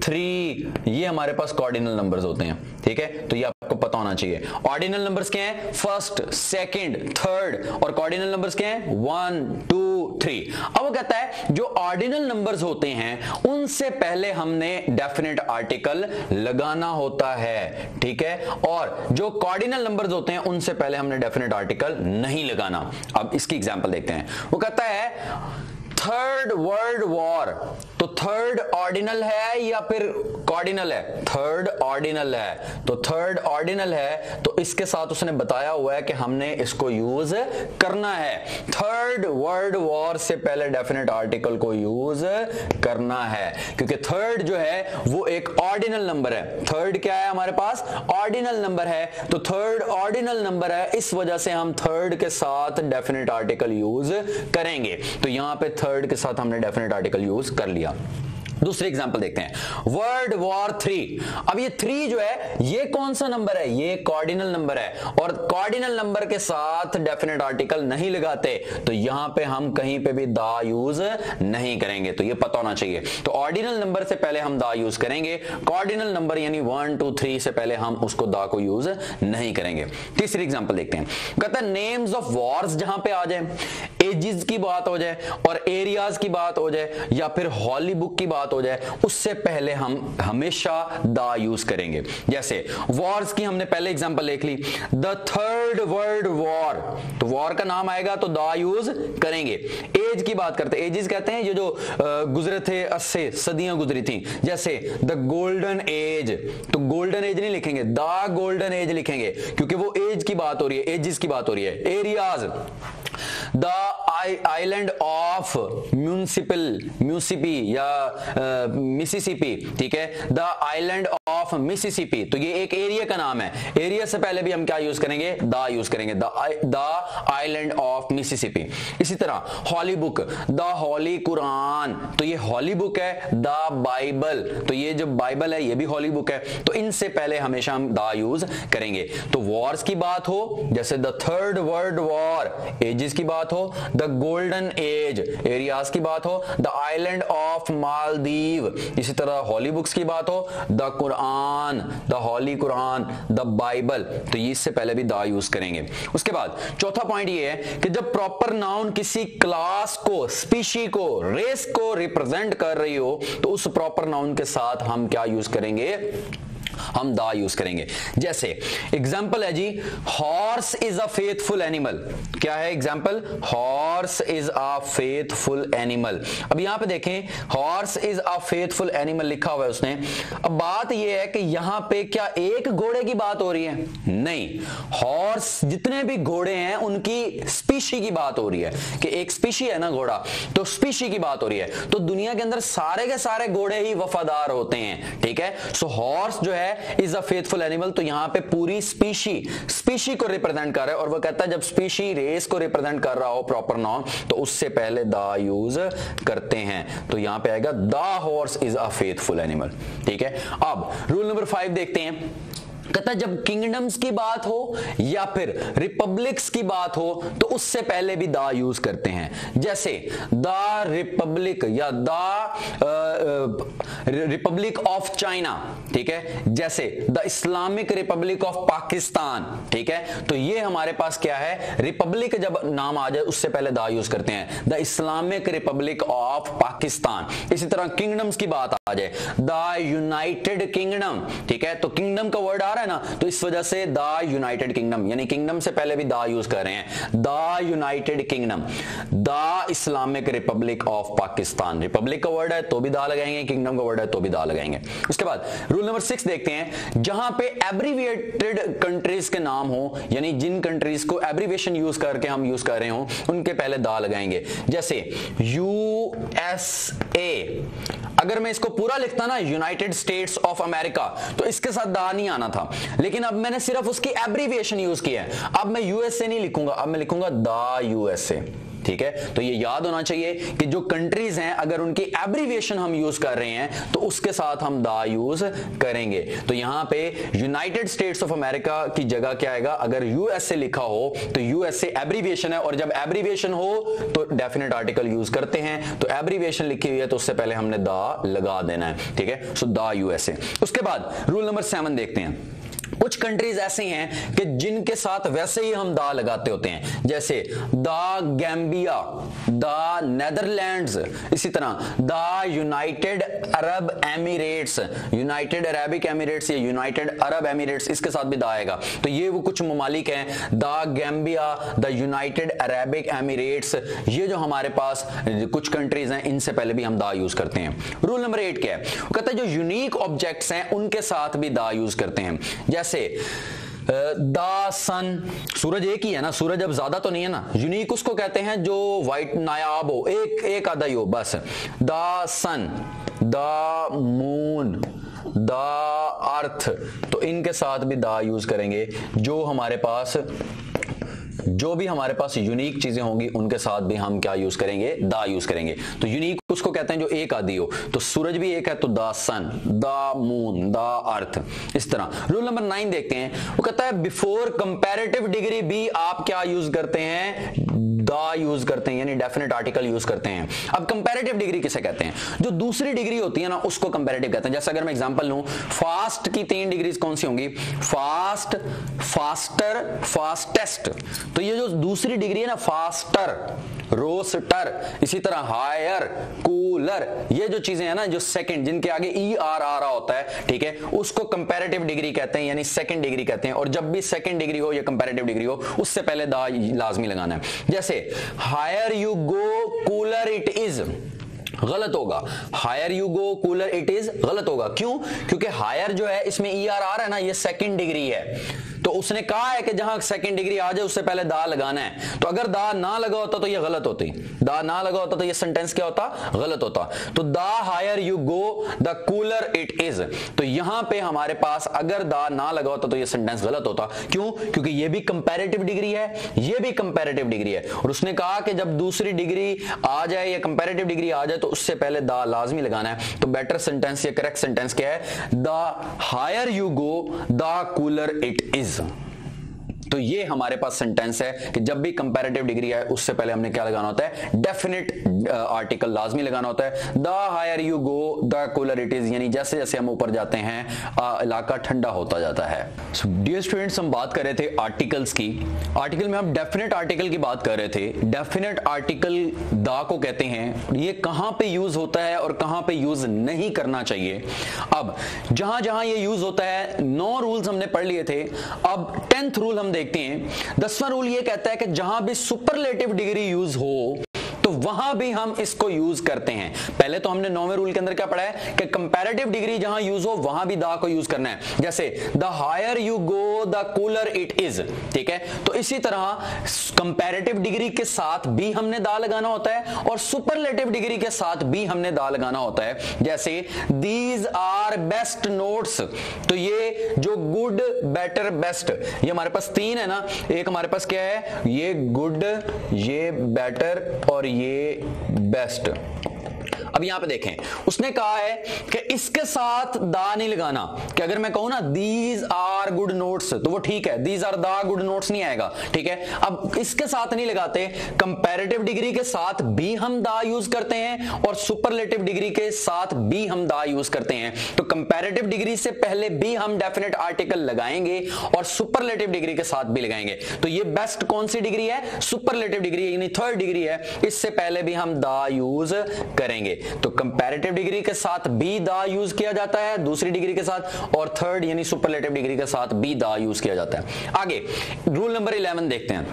Speaker 1: 3, ये हमारे पास कॉर्डिनल नंबर्स होते हैं, ठीक है, तो ये आपको पता होना चाहिए। ऑर्डिनल नंबर्स क्या हैं, फर्स्ट, सेकंड, थर्ड, और कॉर्डिनल नंबर्स क्या हैं, 1, 2, 3। अब वो कहता है जो ऑर्डिनल नंबर्स होते हैं उनसे पहले हमने डेफिनेट आर्टिकल लगाना होता है, ठीक है, और जो कॉर्डिनल नंबर्स होते हैं उनसे पहले हमने डेफिनेट आर्टिकल नहीं लगाना। अब इसकी एग्जांपल देखते हैं। वो कहता है थर्ड वर्ल्ड वॉर, तो थर्ड ऑर्डिनल है या फिर कॉर्डिनल है, थर्ड ऑर्डिनल है, तो थर्ड ऑर्डिनल है, तो इसके साथ उसने बताया हुआ है कि हमने इसको यूज करना है। थर्ड वर्ल्ड वॉर से पहले डेफिनेट आर्टिकल को यूज करना है, क्योंकि थर्ड जो है वो एक ऑर्डिनल नंबर है। थर्ड क्या है हमारे पास, ऑर्डिनल नंबर है, तो थर्ड ऑर्डिनल नंबर है, इस वजह से हम थर्ड के साथ डेफिनेट आर्टिकल यूज करेंगे। तो यहां पे थर्ड के साथ हमने डेफिनेट आर्टिकल यूज कर लिया। दूसरी एग्जांपल देखते हैं, वर्ल्ड वॉर 3। अब ये 3 जो है ये कौन सा नंबर है, ये कॉर्डिनल नंबर है, और कॉर्डिनल नंबर के साथ डेफिनेट आर्टिकल नहीं लगाते, तो यहां पे हम कहीं पे भी दा यूज नहीं करेंगे, तो ये पता होना चाहिए। तो ऑर्डिनल नंबर से पहले हम दा यूज करेंगे, कॉर्डिनल नंबर यानी 1, 2, 3 से पहले हम उसको दा को यूज नहीं करेंगे। तीसरी एग्जांपल देखते हैं, कहता है नेम्स ऑफ वॉर्स जहां पे आ जाए, एजेस की बात हो जाए और एरियाज की बात हो जाए या फिर हॉली बुक की बात हो जाए, उससे पहले हम हमेशा दा यूज करेंगे। जैसे वॉर्स की हमने पहले एग्जांपल देख ली, द थर्ड वर्ल्ड वॉर, तो वॉर का नाम आएगा तो दा यूज करेंगे। एज की बात करते हैं, एजेस कहते हैं ये जो गुजरे थे, 80 सदियां गुजरी थी, जैसे द गोल्डन एज, तो गोल्डन एज नहीं लिखेंगे, द गोल्डन एज लिखेंगे, क्योंकि वो एज की बात हो रही है, एजेस की बात हो रही है। एरियाज, द आइलैंड ऑफ म्यूसिपी या मिसिसिपी, ठीक है, द आइलैंड ऑफ मिसिसिपी, तो ये एक एरिया का नाम है। एरिया से पहले भी हम क्या यूज करेंगे, दा यूज करेंगे, द आइलैंड ऑफ मिसिसिपी। इसी तरह हॉली बुक, द हॉली कुरान, तो ये हॉली बुक है। द बाइबल, तो ये जो बाइबल है ये भी हॉली बुक है, तो इनसे पहले हमेशा हम दा यूज करेंगे। तो वॉर्स की बात हो, जैसे the third world war, ages की बात हो, द गोल्डन एज, एरियाज की बात हो, द आइलैंड ऑफ मालदीव, इसी तरह हॉली बुक्स की बात हो, the Quran, the holy Quran, the Bible, तो ये इससे पहले भी दा यूज करेंगे। उसके बाद चौथा पॉइंट ये है कि जब प्रॉपर नाउन किसी क्लास को, स्पीशी को, रेस को रिप्रेजेंट कर रही हो, तो उस प्रॉपर नाउन के साथ हम क्या यूज करेंगे, हम दा यूज करेंगे। जैसे एग्जाम्पल है जी, horse is a faithful animal, क्या है example, horse is a faithful animal. अब यहां पे देखें, horse is a faithful animal लिखा हुआ है उसने। अब बात यह है कि यहां पे क्या एक घोड़े की बात हो रही है, नहीं, हॉर्स जितने भी घोड़े हैं उनकी स्पीशी की बात हो रही है, कि एक स्पीशी है ना घोड़ा, तो स्पीशी की बात हो रही है। तो दुनिया के अंदर सारे के सारे घोड़े ही वफादार होते हैं, ठीक है। सो हॉर्स जो है इज अ फेथफुल एनिमल, तो यहां पे पूरी स्पीशी को रिप्रेजेंट कर रहा है, और वो कहता है जब स्पीशी रेस को रिप्रेजेंट कर रहा हो प्रॉपर नाउन, तो उससे पहले दा यूज करते हैं। तो यहां पे आएगा the horse is a faithful animal, ठीक है। अब रूल नंबर 5 देखते हैं, कहता है जब किंगडम्स की बात हो या फिर रिपब्लिक्स की बात हो, तो उससे पहले भी दा यूज करते हैं। जैसे द रिपब्लिक या द रिपब्लिक ऑफ चाइना, ठीक है, जैसे the Islamic Republic of Pakistan, ठीक है, तो ये हमारे पास क्या है, रिपब्लिक जब नाम आ जाए उससे पहले दा यूज करते हैं, the Islamic Republic of Pakistan. इसी तरह किंगडम्स की बात आ जाए, द यूनाइटेड किंगडम, ठीक है, तो किंगडम का वर्ड आ रहा है ना, तो इस वजह से द यूनाइटेड किंगडम, यानी किंगडम से पहले भी दा यूज कर रहे हैं, the United kingdom, the Islamic Republic of Pakistan. Republic का वर्ड वर्ड है तो भी दा लगाएंगे, किंगडम का वर्ड है तो भी दा लगाएंगे। उसके बाद रूल नंबर 6 देखते हैं, जहां पे एब्रीविएटेड कंट्रीज के नाम हो, यानी जिन कंट्रीज को एब्रीविएशन यूज करके हम यूज कर रहे हो उनके पहले दा लगाएंगे। जैसे USA, अगर मैं इसको पूरा लिखता ना यूनाइटेड स्टेट्स ऑफ अमेरिका, तो इसके साथ दा नहीं आना था, लेकिन अब मैंने सिर्फ उसकी एब्रीविएशन यूज की है। अब मैं यूएसए नहीं लिखूंगा, अब मैं लिखूंगा दा यूएसए। ठीक है, तो ये याद होना चाहिए कि जो कंट्रीज हैं अगर उनकी एब्रीविएशन हम यूज कर रहे हैं तो उसके साथ हम दा यूज करेंगे। तो यहां पे यूनाइटेड स्टेट्स ऑफ अमेरिका की जगह क्या आएगा, अगर यूएसए लिखा हो तो यूएसए एब्रीविएशन है, और जब एब्रीविएशन हो तो डेफिनेट आर्टिकल यूज करते हैं। तो एब्रीविएशन लिखी हुई है तो उससे पहले हमने दा लगा देना है। ठीक है, सो दा यूएसए। उसके बाद रूल नंबर 7 देखते हैं। कुछ कंट्रीज ऐसी हैं कि जिनके साथ वैसे ही हम दा लगाते होते हैं, जैसे दा गैम्बिया, दा नेदरलैंड्स, इसी तरह दा United Arab Emirates, United Arabic Emirates या यूनाइटेड अरब एमिरेट्स, इसके साथ भी दा आएगा। तो ये वो कुछ ममालिक हैं, दा गैम्बिया, दा यूनाइटेड अरबिक एमिरेट्स, ये जो हमारे पास कुछ कंट्रीज हैं इनसे पहले भी हम दा यूज करते हैं। रूल नंबर 8 क्या है, वो कहता है जो यूनिक ऑब्जेक्ट्स हैं उनके साथ भी दा यूज करते हैं। जैसे दा सन, सूरज एक ही है ना, सूरज अब ज्यादा तो नहीं है ना, यूनिक उसको कहते हैं जो वाइट नायाब हो, एक आधा ही हो बस। दा सन, दा मून, दा अर्थ, तो इनके साथ भी दा यूज करेंगे। जो भी हमारे पास यूनिक चीजें होंगी उनके साथ भी हम क्या यूज करेंगे, दा यूज करेंगे। तो यूनिक उसको कहते हैं जो एक आधी हो, तो सूरज भी एक है तो दा सन, दा मून, दा अर्थ, इस तरह। रूल नंबर 9 देखते हैं, वो कहता है बिफोर कंपैरेटिव डिग्री भी आप क्या यूज करते हैं, दा यूज करते हैं, यानी डेफिनेट आर्टिकल यूज करते हैं। अब कंपैरेटिव डिग्री किसे कहते हैं, जो दूसरी डिग्री होती है ना उसको कंपैरेटिव कहते हैं। जैसे अगर मैं एग्जांपल लूं, फास्ट की 3 डिग्रीज कौन सी होंगी, फास्ट, फास्टर, फास्टेस्ट। तो ये जो दूसरी डिग्री है ना, फास्टर, रोस्टर, इसी तरह हायर, कूलर, ये जो चीजें हैं ना जो सेकंड, जिनके आगे ई आर आ रहा होता है, ठीक है, उसको कंपैरेटिव डिग्री कहते हैं, यानी सेकंड डिग्री कहते हैं। और जब भी सेकंड डिग्री हो या कंपैरेटिव डिग्री हो उससे पहले दा लाजमी लगाना है। जैसे higher you go cooler it is, गलत होगा, higher you go cooler it is गलत होगा। क्यों, क्योंकि हायर जो है इसमें ई आर आ रहा है ना, ये सेकंड डिग्री है, तो उसने कहा है कि जहां सेकंड डिग्री आ जाए उससे पहले दा लगाना है। तो अगर दा ना लगा होता तो ये गलत होती, दा ना लगा होता तो ये सेंटेंस क्या होता, गलत होता। तो the higher you go the cooler it is, तो यहां पे हमारे पास अगर दा ना लगा होता तो ये सेंटेंस गलत होता। क्यों, क्योंकि ये भी कंपैरेटिव डिग्री है, ये भी कंपैरेटिव डिग्री है, और उसने कहा कि जब दूसरी डिग्री आ जाए या कंपैरेटिव डिग्री आ जाए तो उससे पहले दा लाजमी लगाना है। तो बेटर सेंटेंस या करेक्ट सेंटेंस क्या है, the higher you go the cooler it is. तो ये हमारे पास सेंटेंस है कि जब भी कंपैरेटिव डिग्री है उससे पहले हमने क्या लगाना होता है, डेफिनेट आर्टिकल लाजमी लगाना होता है। The higher you go the cooler it is, यानी जैसे जैसे हम ऊपर जाते हैं इलाका ठंडा होता जाता है। डियर स्टूडेंट्स, हम बात कर रहे थे आर्टिकल्स की। आर्टिकल में हम डेफिनेट आर्टिकल की बात कर रहे थे। डेफिनेट आर्टिकल दा को कहते हैं, ये कहां पे यूज होता है और कहां पे यूज नहीं करना चाहिए। अब जहां जहां ये यूज होता है, 9 रूल्स हमने पढ़ लिए थे, अब 10th रूल हम देखते हैं। 10वां रूल ये कहता है कि जहां भी सुपरलेटिव डिग्री यूज हो तो वहां भी हम इसको यूज करते हैं। पहले तो हमने 9वें रूल के अंदर क्या पढ़ा है कि कंपैरेटिव डिग्री जहां यूज हो वहां भी दा को यूज करना है। जैसे the higher you go the cooler it is, ठीक है। तो इसी तरह कंपैरेटिव डिग्री के साथ भी हमने दा लगाना होता है और सुपरलेटिव डिग्री के साथ भी हमने दा लगाना होता है। जैसे दीज आर बेस्ट नोट्स, तो ये जो गुड, बेटर, बेस्ट, ये हमारे पास 3 है ना। एक हमारे पास क्या है, ये गुड, ये बेटर और ये बेस्ट। अब यहां पे देखें, उसने कहा है कि इसके साथ दा नहीं लगाना, कि अगर मैं कहूं ना दीज आर गुड नोट्स तो वो ठीक है, दीज आर दा गुड नोट्स नहीं आएगा, ठीक है। अब इसके साथ नहीं लगाते, कंपैरेटिव डिग्री के साथ भी हम दा यूज करते हैं और सुपरलेटिव डिग्री के साथ भी हम दा यूज करते हैं। तो कंपैरेटिव डिग्री से पहले भी हम डेफिनेट आर्टिकल लगाएंगे और सुपरलेटिव डिग्री के साथ भी लगाएंगे। तो ये बेस्ट कौन सी डिग्री है, सुपरलेटिव डिग्री, यानी 3rd डिग्री है, इससे पहले भी हम दा यूज करेंगे। तो कंपैरेटिव डिग्री के साथ भी दा यूज किया जाता है दूसरी डिग्री के साथ, और 3rd यानी सुपरलेटिव डिग्री के साथ भी दा यूज किया जाता है। आगे रूल नंबर 11 देखते हैं।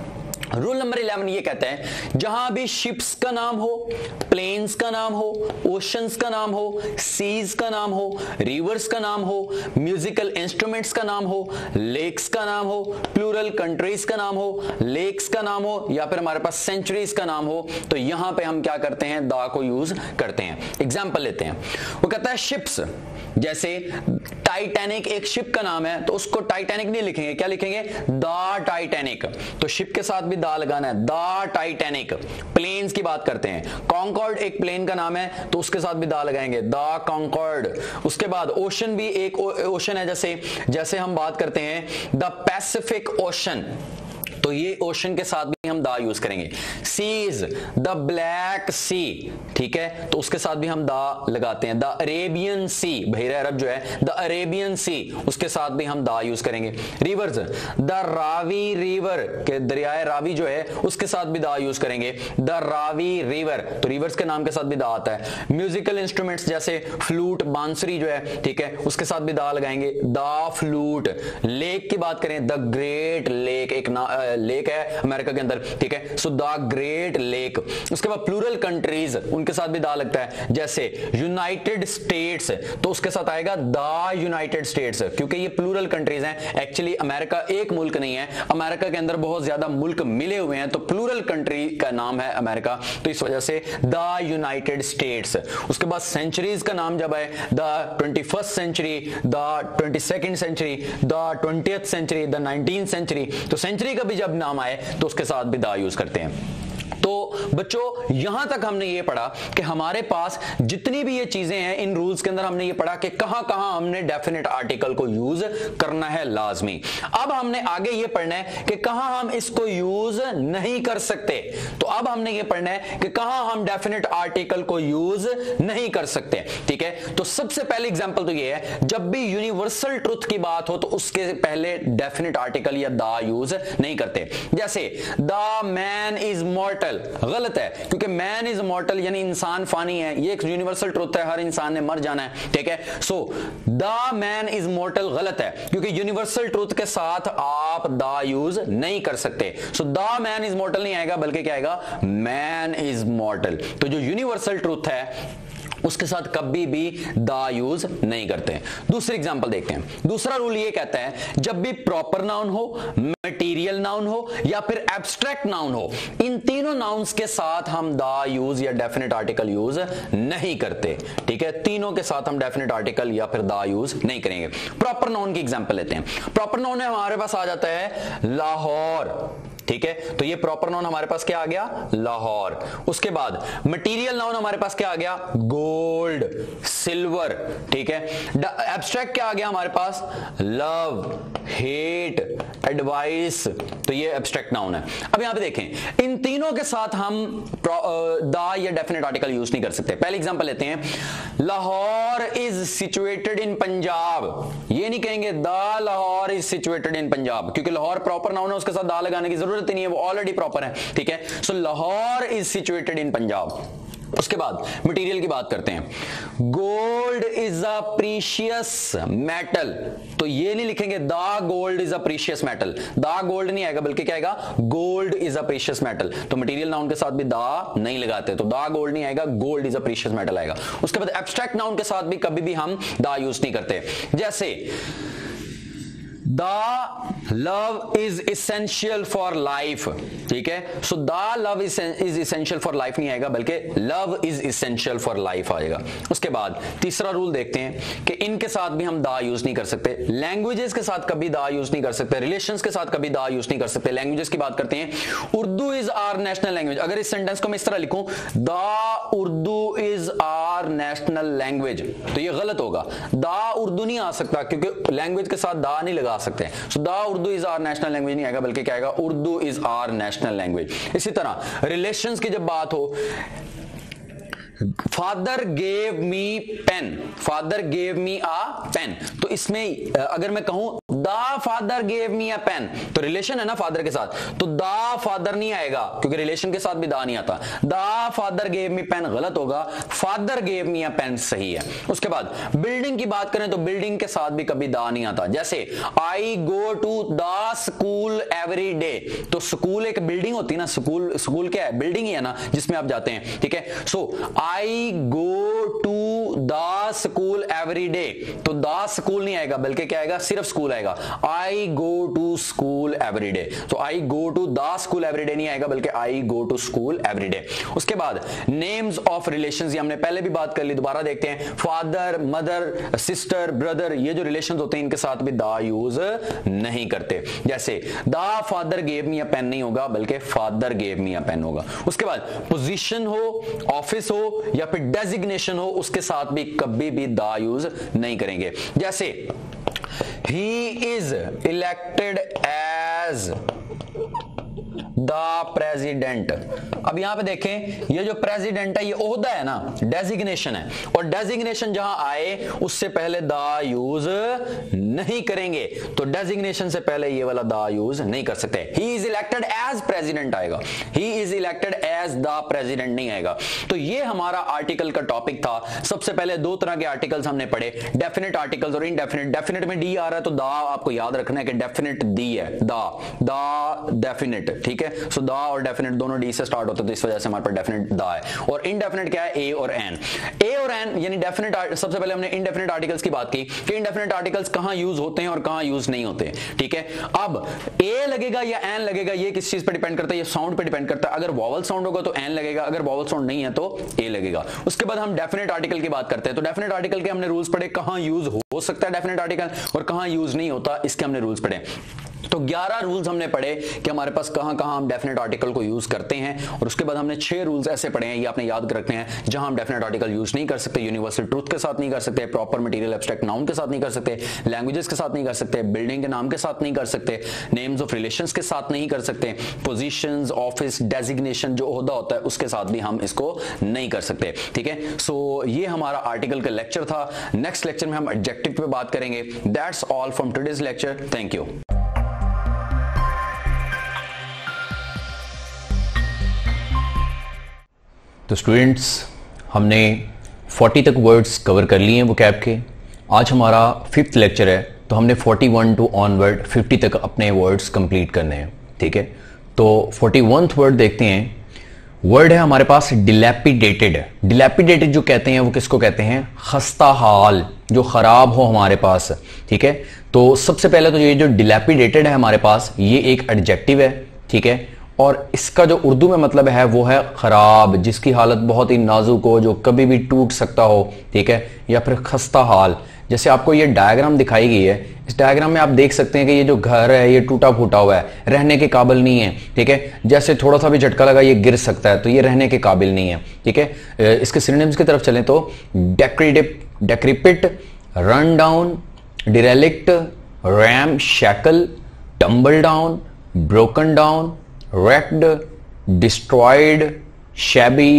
Speaker 1: रूल नंबर 11 ये कहता है जहां भी शिप्स का नाम हो, प्लेन्स का नाम हो, ओशंस का नाम हो, सीज का नाम हो, रिवर्स का नाम हो, म्यूजिकल इंस्ट्रूमेंट्स का नाम हो, लेक्स का नाम हो, प्लूरल कंट्रीज का नाम हो, लेक्स का नाम हो, या फिर हमारे पास सेंचुरीज का नाम हो, तो यहां पे हम क्या करते हैं, दा को यूज करते हैं। एग्जाम्पल लेते हैं, वो कहता है शिप्स, जैसे टाइटैनिक एक शिप का नाम है, तो उसको टाइटैनिक नहीं लिखेंगे, क्या लिखेंगे, द टाइटैनिक। तो शिप के साथ भी दा लगाना है, द टाइटैनिक। प्लेन्स की बात करते हैं, कॉन्कॉर्ड एक प्लेन का नाम है, तो उसके साथ भी दा लगाएंगे, द कॉन्कॉर्ड। उसके बाद ओशन भी एक ओशन है, जैसे हम बात करते हैं द पैसिफिक ओशन, तो ये ओशन के साथ भी हम दा यूज करेंगे। सीज, द ब्लैक सी, ठीक है, तो उसके साथ भी हम दा लगाते हैं। द अरेबियन सी, बहिरा अरब जो है, द अरेबियन सी, उसके साथ भी हम दा यूज करेंगे। रिवर्स, द रावी रिवर, के दरियाए रावी जो है उसके साथ भी दा यूज करेंगे, द रावी रिवर, तो रिवर्स के नाम के साथ भी दा आता है। म्यूजिकल इंस्ट्रूमेंट्स जैसे फ्लूट, बांसुरी जो है, ठीक है, उसके साथ भी दा लगाएंगे, द फ्लूट। लेक की बात करें, द ग्रेट लेक, एक लेक है अमेरिका के अंदर, ठीक है, सो द ग्रेट लेक। उसके बाद प्लूरल कंट्रीज, उनके साथ भी दा लगता है, जैसे यूनाइटेड स्टेट्स, तो उसके साथ आएगा द यूनाइटेड स्टेट्स, क्योंकि ये प्लूरल कंट्रीज हैं। एक्चुअली अमेरिका एक मुल्क नहीं है, अमेरिका के अंदर बहुत ज्यादा मुल्क मिले हुए हैं, तो प्लूरल कंट्री का नाम है अमेरिका, तो इस वजह से द यूनाइटेड स्टेट्स। उसके बाद सेंचुरीज का नाम जब है, the 21st century, the 22nd century, the 20th century, the 19th century, तो सेंचुरी का भी जब नाम आए तो उसके साथ भी दा यूज करते हैं। तो बच्चों यहां तक हमने ये पढ़ा कि हमारे पास जितनी भी ये चीजें हैं, इन रूल्स के अंदर हमने ये पढ़ा कि कहां कहां हमने डेफिनेट आर्टिकल को यूज करना है लाजमी। अब हमने आगे ये पढ़ना है कि कहां हम इसको यूज नहीं कर सकते। तो अब हमने ये पढ़ना है कि कहां हम डेफिनेट आर्टिकल को यूज नहीं कर सकते, ठीक है। तो सबसे पहले एग्जांपल तो ये है, जब भी यूनिवर्सल ट्रुथ की बात हो तो उसके पहले डेफिनेट आर्टिकल या दा यूज नहीं करते। जैसे द मैन इज मॉर्टल, गलत है, क्योंकि मैन इज मॉर्टल यानी इंसान फानी है, ये एक यूनिवर्सल ट्रुथ है, हर इंसान ने मर जाना है, ठीक है। सो द मैन इज मॉर्टल गलत है, क्योंकि यूनिवर्सल ट्रुथ के साथ आप दा यूज नहीं कर सकते। सो द मैन इज मॉर्टल नहीं आएगा, बल्कि क्या आएगा, मैन इज मॉर्टल। तो जो यूनिवर्सल ट्रुथ है उसके साथ कभी भी दा यूज नहीं करते। दूसरी एग्जांपल देखते हैं। दूसरा रूल ये कहता है, जब भी प्रॉपर नाउन हो, मटेरियल नाउन हो या फिर एब्स्ट्रैक्ट नाउन हो, इन तीनों नाउन्स के साथ हम दा यूज या डेफिनेट आर्टिकल यूज नहीं करते, ठीक है। तीनों के साथ हम डेफिनेट आर्टिकल या फिर दा यूज नहीं करेंगे। प्रॉपर नाउन की एग्जांपल लेते हैं। प्रॉपर नाउन है हमारे पास आ जाता है लाहौर, ठीक है, तो ये प्रॉपर नाउन हमारे पास क्या आ गया, लाहौर। उसके बाद मटेरियल नाउन हमारे पास क्या आ गया, गोल्ड, सिल्वर, ठीक है। एब्स्ट्रैक्ट क्या आ गया हमारे पास, लव, हेट, एडवाइस, तो ये एब्स्ट्रैक्ट नाउन है। अब यहां पे देखें, इन तीनों के साथ हम दा या डेफिनेट आर्टिकल यूज नहीं कर सकते। पहले एग्जांपल लेते हैं, Lahore is situated in Punjab, ये नहीं कहेंगे the Lahore is situated in Punjab, क्योंकि लाहौर प्रॉपर नाउन है, उसके साथ दा लगाने की जरूरत नहीं है, वो ऑलरेडी प्रॉपर है, ठीक है। So Lahore is situated in Punjab. उसके बाद मटेरियल की बात करते हैं, gold is a precious metal, तो ये नहीं लिखेंगे the gold is a precious metal, the gold नहीं आएगा, बल्कि क्या आएगा, gold is a precious metal. तो मटेरियल नाउन के साथ भी द नहीं लगाते, तो द गोल्ड नहीं आएगा, gold is a precious metal आएगा। उसके बाद एब्स्ट्रैक्ट नाउन के साथ भी कभी भी हम द यूज नहीं करते। जैसे the love is essential for life, ठीक है। So the love is essential for life नहीं आएगा, बल्कि love is essential for life आएगा। उसके बाद तीसरा रूल देखते हैं कि इनके साथ भी हम दा यूज नहीं कर सकते। लैंग्वेजेस के साथ कभी दा यूज नहीं कर सकते, रिलेशंस के साथ कभी दा यूज नहीं कर सकते। लैंग्वेजेस की बात करते हैं, Urdu is our national language. अगर इस सेंटेंस को मैं इस तरह लिखूं, the Urdu is our national language, तो ये गलत होगा, द उर्दू नहीं आ सकता, क्योंकि लैंग्वेज के साथ दा नहीं लगा सकते हैं। So the Urdu is our national language नहीं आएगा, बल्कि क्या आएगा, Urdu is our national language. इसी तरह रिलेशंस की जब बात हो, father gave me pen, father gave me a pen, तो इसमें अगर मैं कहूं the father gave me a pen, तो रिलेशन है ना फादर के साथ, तो द फादर नहीं आएगा क्योंकि रिलेशन के साथ भी दा नहीं आता। The father gave me pen गलत होगा, father gave me a pen सही है। उसके बाद बिल्डिंग की बात करें तो बिल्डिंग के साथ भी कभी दा नहीं आता। जैसे I go to the school every day, तो स्कूल एक बिल्डिंग होती है ना, स्कूल क्या है, बिल्डिंग ही है ना जिसमें आप जाते हैं, ठीक है। So I go to the school every day, तो द स्कूल नहीं आएगा बल्कि क्या आएगा, सिर्फ स्कूल आएगा। I go to school every day, तो I go to the school every day नहीं आएगा बल्कि I go to school every day. उसके बाद नेम्स ऑफ रिलेशंस, ये हमने पहले भी बात कर ली, दोबारा देखते हैं। फादर, मदर, सिस्टर, ब्रदर, ये जो रिलेशंस होते हैं इनके साथ भी दा यूज नहीं करते। जैसे the father gave me a pen नहीं होगा बल्कि father gave me a pen होगा। उसके बाद पोजीशन हो, ऑफिस हो या फिर डेजिग्नेशन हो, उसके साथ भी कभी भी दा यूज नहीं करेंगे। जैसे he is elected as the president, अब यहां पे देखें ये जो प्रेसिडेंट है ये ओहदा है ना, डेजिग्नेशन है, और डेजिग्नेशन जहां आए उससे पहले दा यूज नहीं करेंगे, तो डेजिग्नेशन से पहले ये वाला दा यूज नहीं कर सकते। He is elected as president आएगा, he is elected as the president नहीं आएगा। तो ये हमारा आर्टिकल का टॉपिक था। सबसे पहले दो तरह के आर्टिकल्स हमने पढ़े, डेफिनेट आर्टिकल्स और इनडेफिनेट। डेफिनेट में डी आ रहा है तो दा आपको याद रखना है कि डेफिनेट दी है, दा डेफिनेट, ठीक है। सो दा और डेफिनेट दोनों डी से स्टार्ट होते हैं, तो इस वजह से हमारे पास डेफिनेट दा है। और इनडेफिनेट क्या है, ए और एन। ए और एन यानी डेफिनेट, सबसे पहले हमने इनडेफिनेट आर्टिकल्स की बात की कि इनडेफिनेट आर्टिकल्स कहां यूज होते हैं और कहां यूज नहीं होते, ठीक है। अब ए लगेगा या एन लगेगा ये किस चीज पर डिपेंड करता है, ये साउंड पे डिपेंड करता है। अगर वॉवल साउंड होगा तो एन लगेगा, अगर वॉवल साउंड नहीं है तो ए लगेगा। उसके बाद हम डेफिनेट आर्टिकल की बात करते हैं, तो डेफिनेट आर्टिकल के हमने रूल्स पढ़े, कहां यूज हो सकता है डेफिनेट आर्टिकल और कहां यूज नहीं होता, इसके हमने रूल्स पढ़े। तो 11 रूल्स हमने पढ़े कि हमारे पास कहां कहां हम डेफिनेट आर्टिकल को यूज करते हैं, और उसके बाद हमने 6 रूल्स ऐसे पढ़े हैं, ये आपने याद रखने हैं, जहां हम डेफिनेट आर्टिकल यूज नहीं कर सकते, यूनिवर्सल ट्रूथ के साथ नहीं कर सकते, प्रॉपर मटेरियल एब्स्ट्रैक्ट नाउन के साथ नहीं कर सकते, लैंग्वेजेस के साथ नहीं कर सकते, बिल्डिंग के नाम के साथ नहीं कर सकते, नेम्स ऑफ रिलेशंस के साथ नहीं कर सकते, पोजीशंस, ऑफिस, डेजिग्नेशन जो ओहदा होता है उसके साथ भी हम इसको नहीं कर सकते, ठीक है। सो ये हमारा आर्टिकल का लेक्चर था। नेक्स्ट लेक्चर में हम एडजेक्टिव पे बात करेंगे। That's all from today's lecture. Thank you.
Speaker 2: तो स्टूडेंट्स, हमने 40 तक वर्ड्स कवर कर लिए हैं वोकैब के। आज हमारा 5th लेक्चर है, तो हमने 41 टू ऑनवर्ड 50 तक अपने वर्ड्स कंप्लीट करने हैं, ठीक है। तो 41th वर्ड देखते हैं। वर्ड है हमारे पास डिलैपिडेटेड। डिलैपिडेटेड जो कहते हैं वो किसको कहते हैं, खस्ता हाल, जो खराब हो हमारे पास, ठीक है। तो सबसे पहले तो ये जो डिलैपिडेटेड है हमारे पास, ये एक एडजेक्टिव है, ठीक है, और इसका जो उर्दू में मतलब है वो है खराब, जिसकी हालत बहुत ही नाजुक हो, जो कभी भी टूट सकता हो, ठीक है, या फिर खस्ता हाल। जैसे आपको ये डायग्राम दिखाई गई है, इस डायग्राम में आप देख सकते हैं कि ये जो घर है ये टूटा फूटा हुआ है, रहने के काबिल नहीं है, ठीक है। जैसे थोड़ा सा भी झटका लगा ये गिर सकता है, तो ये रहने के काबिल नहीं है, ठीक है। इसके सिनोनिम्स की तरफ चलें तो decrepit, run down, derelict, ramshackle, tumble down, broken down, wrecked, destroyed, shabby,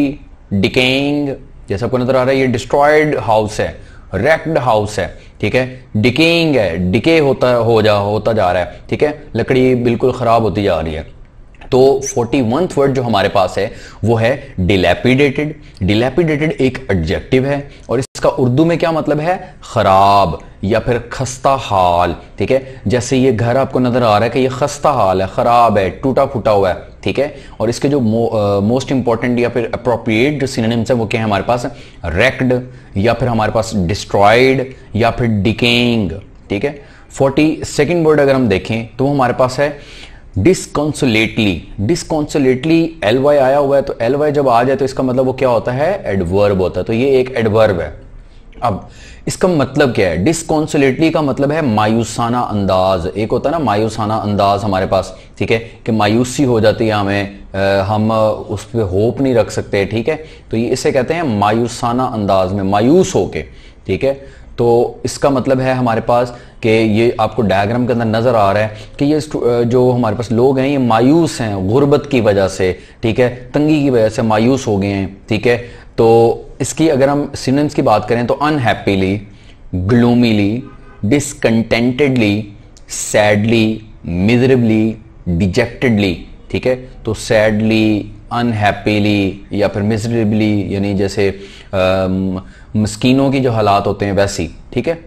Speaker 2: decaying। जैसे आपको नजर आ रहा है ये डिस्ट्रॉयड हाउस है, wrecked हाउस है, ठीक है। डिकेइंग है, डिके होता जा रहा है, ठीक है, लकड़ी बिल्कुल खराब होती जा रही है। तो 41th वर्ड जो हमारे पास है वो है डिलैपिडेटेड। डिलैपिडेटेड एक एडजेक्टिव है और इसका उर्दू में क्या मतलब है, खराब या फिर खस्ता हाल, ठीक है। जैसे ये घर आपको नजर आ रहा है कि ये खस्ता हाल है, खराब है, टूटा फूटा हुआ है, ठीक है। और इसके जो मोस्ट इंपॉर्टेंट या फिर अप्रोप्रिएट जो सिनोनिम्स है वो क्या है हमारे पास, रेक्ड या फिर हमारे पास डिस्ट्रॉयड या फिर डिकेइंग, ठीक है। 42nd वर्ड अगर हम देखें तो हमारे पास है डिस्कॉन्सोलेटली। डिस्कॉन्सोलेटली एलवाई आया हुआ है, तो एलवाई जब आ जाए तो इसका मतलब वो क्या होता है, एडवर्ब होता है। तो ये एक एडवर्ब है। अब इसका मतलब क्या है, डिस्कॉन्सोलेटली का मतलब है मायूसाना अंदाज। एक होता है ना मायूसाना अंदाज हमारे पास, ठीक है, कि मायूसी हो जाती है हमें, हम उस पर होप नहीं रख सकते, ठीक है। तो ये इसे कहते हैं मायूसाना अंदाज में, मायूस होके, ठीक है। तो इसका मतलब है हमारे पास कि ये आपको डायग्राम के अंदर नजर आ रहा है कि ये जो हमारे पास लोग हैं ये मायूस हैं गुर्बत की वजह से, ठीक है, तंगी की वजह से मायूस हो गए हैं, ठीक है। तो इसकी अगर हम सिनोनिम्स की बात करें तो अनहैप्पीली, ग्लूमीली, डिसकंटेंटेडली, सैडली, मिजरेबली, डिजेक्टेडली, ठीक है। तो सैडली, अनहैप्पीली या फिर मिजरेबली, यानी जैसे मस्कीनों की जो हालात होते हैं वैसी, ठीक है।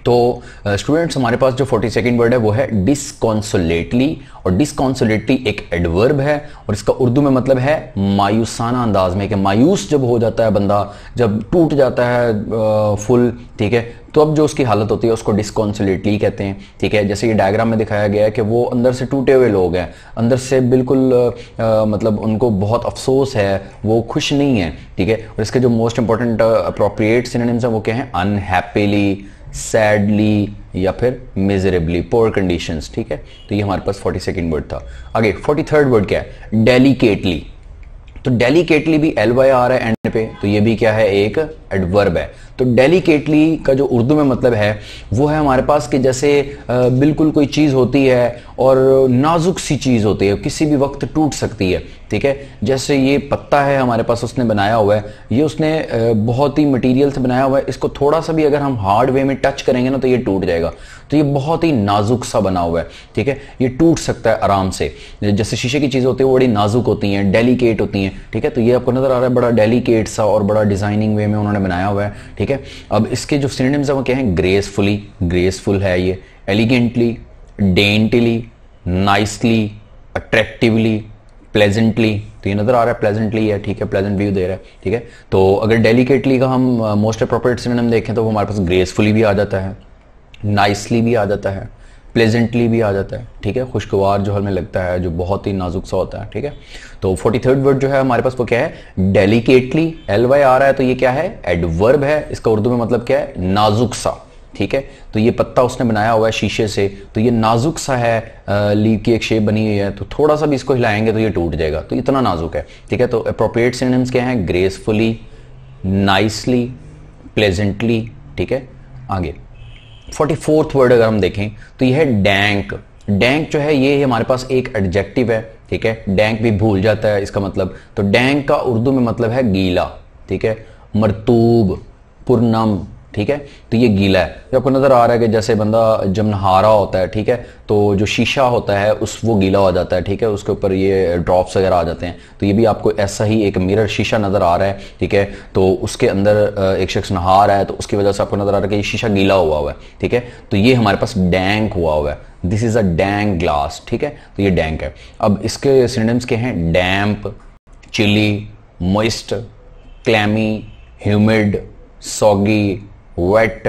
Speaker 2: तो स्टूडेंट्स हमारे पास जो 42nd वर्ड है वो है डिस्कॉन्सोलेटली, और डिस्कॉन्सोलेटली एक एडवर्ब है और इसका उर्दू में मतलब है मायूसाना अंदाज में, कि मायूस जब हो जाता है बंदा, जब टूट जाता है फुल, ठीक है, तो अब जो उसकी हालत होती है उसको डिस्कॉन्सोलेटली कहते हैं, ठीक है। जैसे ये डायग्राम में दिखाया गया है कि वो अंदर से टूटे हुए लोग हैं, अंदर से बिल्कुल मतलब उनको बहुत अफसोस है, वो खुश नहीं है, ठीक है। और इसके जो मोस्ट इंपॉर्टेंट अप्रोप्रिएट सिनोनिम्स हैं वो क्या हैं? अनहैप्पीली, सैडली या फिर मिजरेबली, पोअर कंडीशंस, ठीक है। तो ये हमारे पास 42nd वर्ड था। आगे 43rd वर्ड क्या है? डेलिकेटली। तो डेलिकेटली भी LY आ रहा है एंड पे, तो ये भी क्या है? एक एडवर्ब है। तो डेलिकेटली का जो उर्दू में मतलब है वो है हमारे पास कि जैसे बिल्कुल कोई चीज़ होती है और नाजुक सी चीज़ होती है, किसी भी वक्त टूट सकती है, ठीक है। जैसे ये पत्ता है हमारे पास, उसने बनाया हुआ है, ये उसने बहुत ही मटेरियल से बनाया हुआ है, इसको थोड़ा सा भी अगर हम हार्ड वे में टच करेंगे ना तो ये टूट जाएगा। तो ये बहुत ही नाजुक सा बना हुआ है, ठीक है, ये टूट सकता है आराम से। जैसे शीशे की चीज़ होती है वो बड़ी नाजुक होती हैं, डेलिकेट होती हैं, ठीक है। तो ये आपको नजर आ रहा है बड़ा डेलिकेट सा और बड़ा डिजाइनिंग वे में उन्होंने बनाया हुआ है, ठीक है। अब इसके जो सिनोनिम्स है वो क्या है? ग्रेसफुली, ग्रेसफुल है ये, एलिगेंटली, डेंटली, नाइसली, अट्रैक्टिवली, प्लेजेंटली, तो ये नजर आ रहा है प्लेजेंटली है, ठीक है, प्लेजेंट व्यू दे रहा है, ठीक है। तो अगर डेलिकेटली का हम मोस्ट अप्रोप्रिएट सिनोनिम देखें तो वो हमारे पास ग्रेसफुली भी आ जाता है, नाइसली भी आ जाता है, प्लेजेंटली भी आ जाता है, ठीक है, खुशगवार जो हमें लगता है, जो बहुत ही नाजुक सा होता है, ठीक है। तो 43rd वर्ड जो है हमारे पास वो क्या है? डेलिकेटली, LY आ रहा है तो ये क्या है? एडवर्ब है। इसका उर्दू में मतलब क्या है? नाजुक सा, ठीक है। तो ये पत्ता उसने बनाया हुआ है शीशे से, तो ये नाजुक सा है, लीव की एक शेप बनी हुई है, तो थोड़ा सा भी इसको हिलाएंगे तो ये टूट जाएगा, तो इतना नाजुक है, ठीक है। तो अप्रोप्रिएट सिनोनिम्स क्या हैं? ग्रेसफुली, नाइसली, प्लेजेंटली, ठीक है। आगे 44th वर्ड अगर हम देखें तो यह है डैंक। डैंक जो है ये हमारे पास एक एडजेक्टिव है, ठीक है। डैंक भी भूल जाता है इसका मतलब, तो डैंक का उर्दू में मतलब है गीला, ठीक है, मरतूब, पुरनम, ठीक है। तो ये गीला है। तो आपको नजर आ रहा है कि जैसे बंदा जब नहा रहा होता है, ठीक है, तो जो शीशा होता है उस वो गीला हो जाता है, ठीक है, उसके ऊपर ये ड्रॉप्स वगैरह आ जाते हैं। तो ये भी आपको ऐसा ही एक मिरर शीशा नजर आ रहा है, ठीक है। तो उसके अंदर एक शख्स नहा रहा है तो उसकी वजह से आपको नजर आ रहा है कि ये शीशा गीला हुआ है, ठीक है। तो ये हमारे पास डैंक हुआ है, this is a dank glass, ठीक है। तो ये डैंक है। अब इसके सिनोनिम्स के हैं? Damp, chilly, moist, clammy, humid, soggy, wet,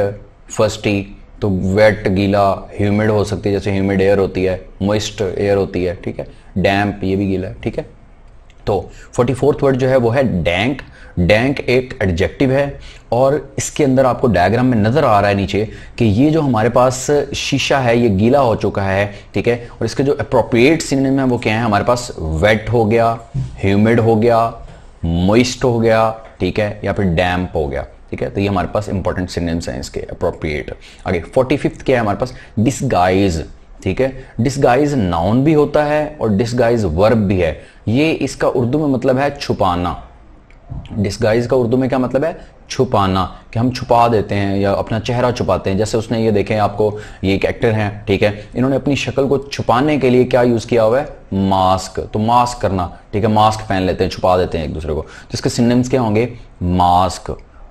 Speaker 2: fusty. तो वेट गीला, ह्यूमिड हो सकती है, जैसे ह्यूमिड एयर होती है, मॉइस्ट एयर होती है, ठीक है। डैम्प ये भी गीला है, ठीक है। तो 44th वर्ड जो है वो है डैंक। डैंक एक एडजेक्टिव है और इसके अंदर आपको डायग्राम में नजर आ रहा है नीचे कि ये जो हमारे पास शीशा है ये गीला हो चुका है, ठीक है। और इसके जो अप्रोप्रिएट सिनोनिम है वो क्या है? हमारे पास वेट हो गया, ह्यूमिड हो गया, मॉइस्ट हो गया, ठीक है, या फिर डैम्प हो गया, ठीक है। तो ये हमारे पास इंपॉर्टेंट सिनोनिम्स हैं इसके अप्रोप्रिएट। आगे 45th क्या है हमारे पास? डिसगाइज, ठीक है। डिसगाइज नाउन भी होता है और डिसगाइज वर्ब भी है। ये इसका उर्दू में मतलब है छुपाना। डिसगाइज का उर्दू में क्या मतलब है? छुपाना, कि हम छुपा देते हैं या अपना चेहरा छुपाते हैं। जैसे उसने ये देखें आपको, ये एक एक्टर हैं, ठीक है, इन्होंने अपनी शक्ल को छुपाने के लिए क्या यूज किया हुआ है? मास्क। तो मास्क करना, ठीक है, मास्क पहन लेते हैं, छुपा देते हैं एक दूसरे को। तो इसके सिनोनिम्स क्या होंगे? मास्क,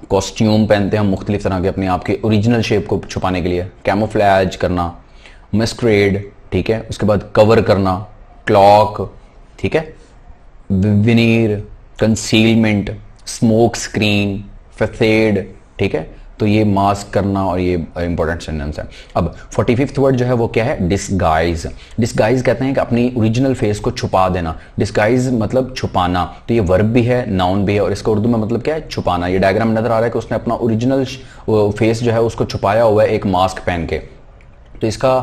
Speaker 2: कॉस्ट्यूम पहनते हैं हम मुख्तलिफ तरह के अपने आप के ओरिजिनल शेप को छुपाने के लिए, कैमोफ्लैज करना, मस्करेड, ठीक है, उसके बाद कवर करना, क्लॉक, ठीक है, विनीर, कंसीलमेंट, स्मोक स्क्रीन, फसेड, ठीक है। तो ये मास्क करना और ये इंपॉर्टेंट सिनोनिम्स है। अब 45th वर्ड जो है वो क्या है? डिसगाइज। डिसगाइज कहते हैं कि अपनी ओरिजिनल फेस को छुपा देना। डिसगाइज मतलब छुपाना, तो ये वर्ब भी है, नाउन भी है और इसका उर्दू में मतलब क्या है? छुपाना। ये डायग्राम में नजर आ रहा है कि उसने अपना ओरिजिनल फेस जो है उसको छुपाया हुआ है एक मास्क पहन के। तो इसका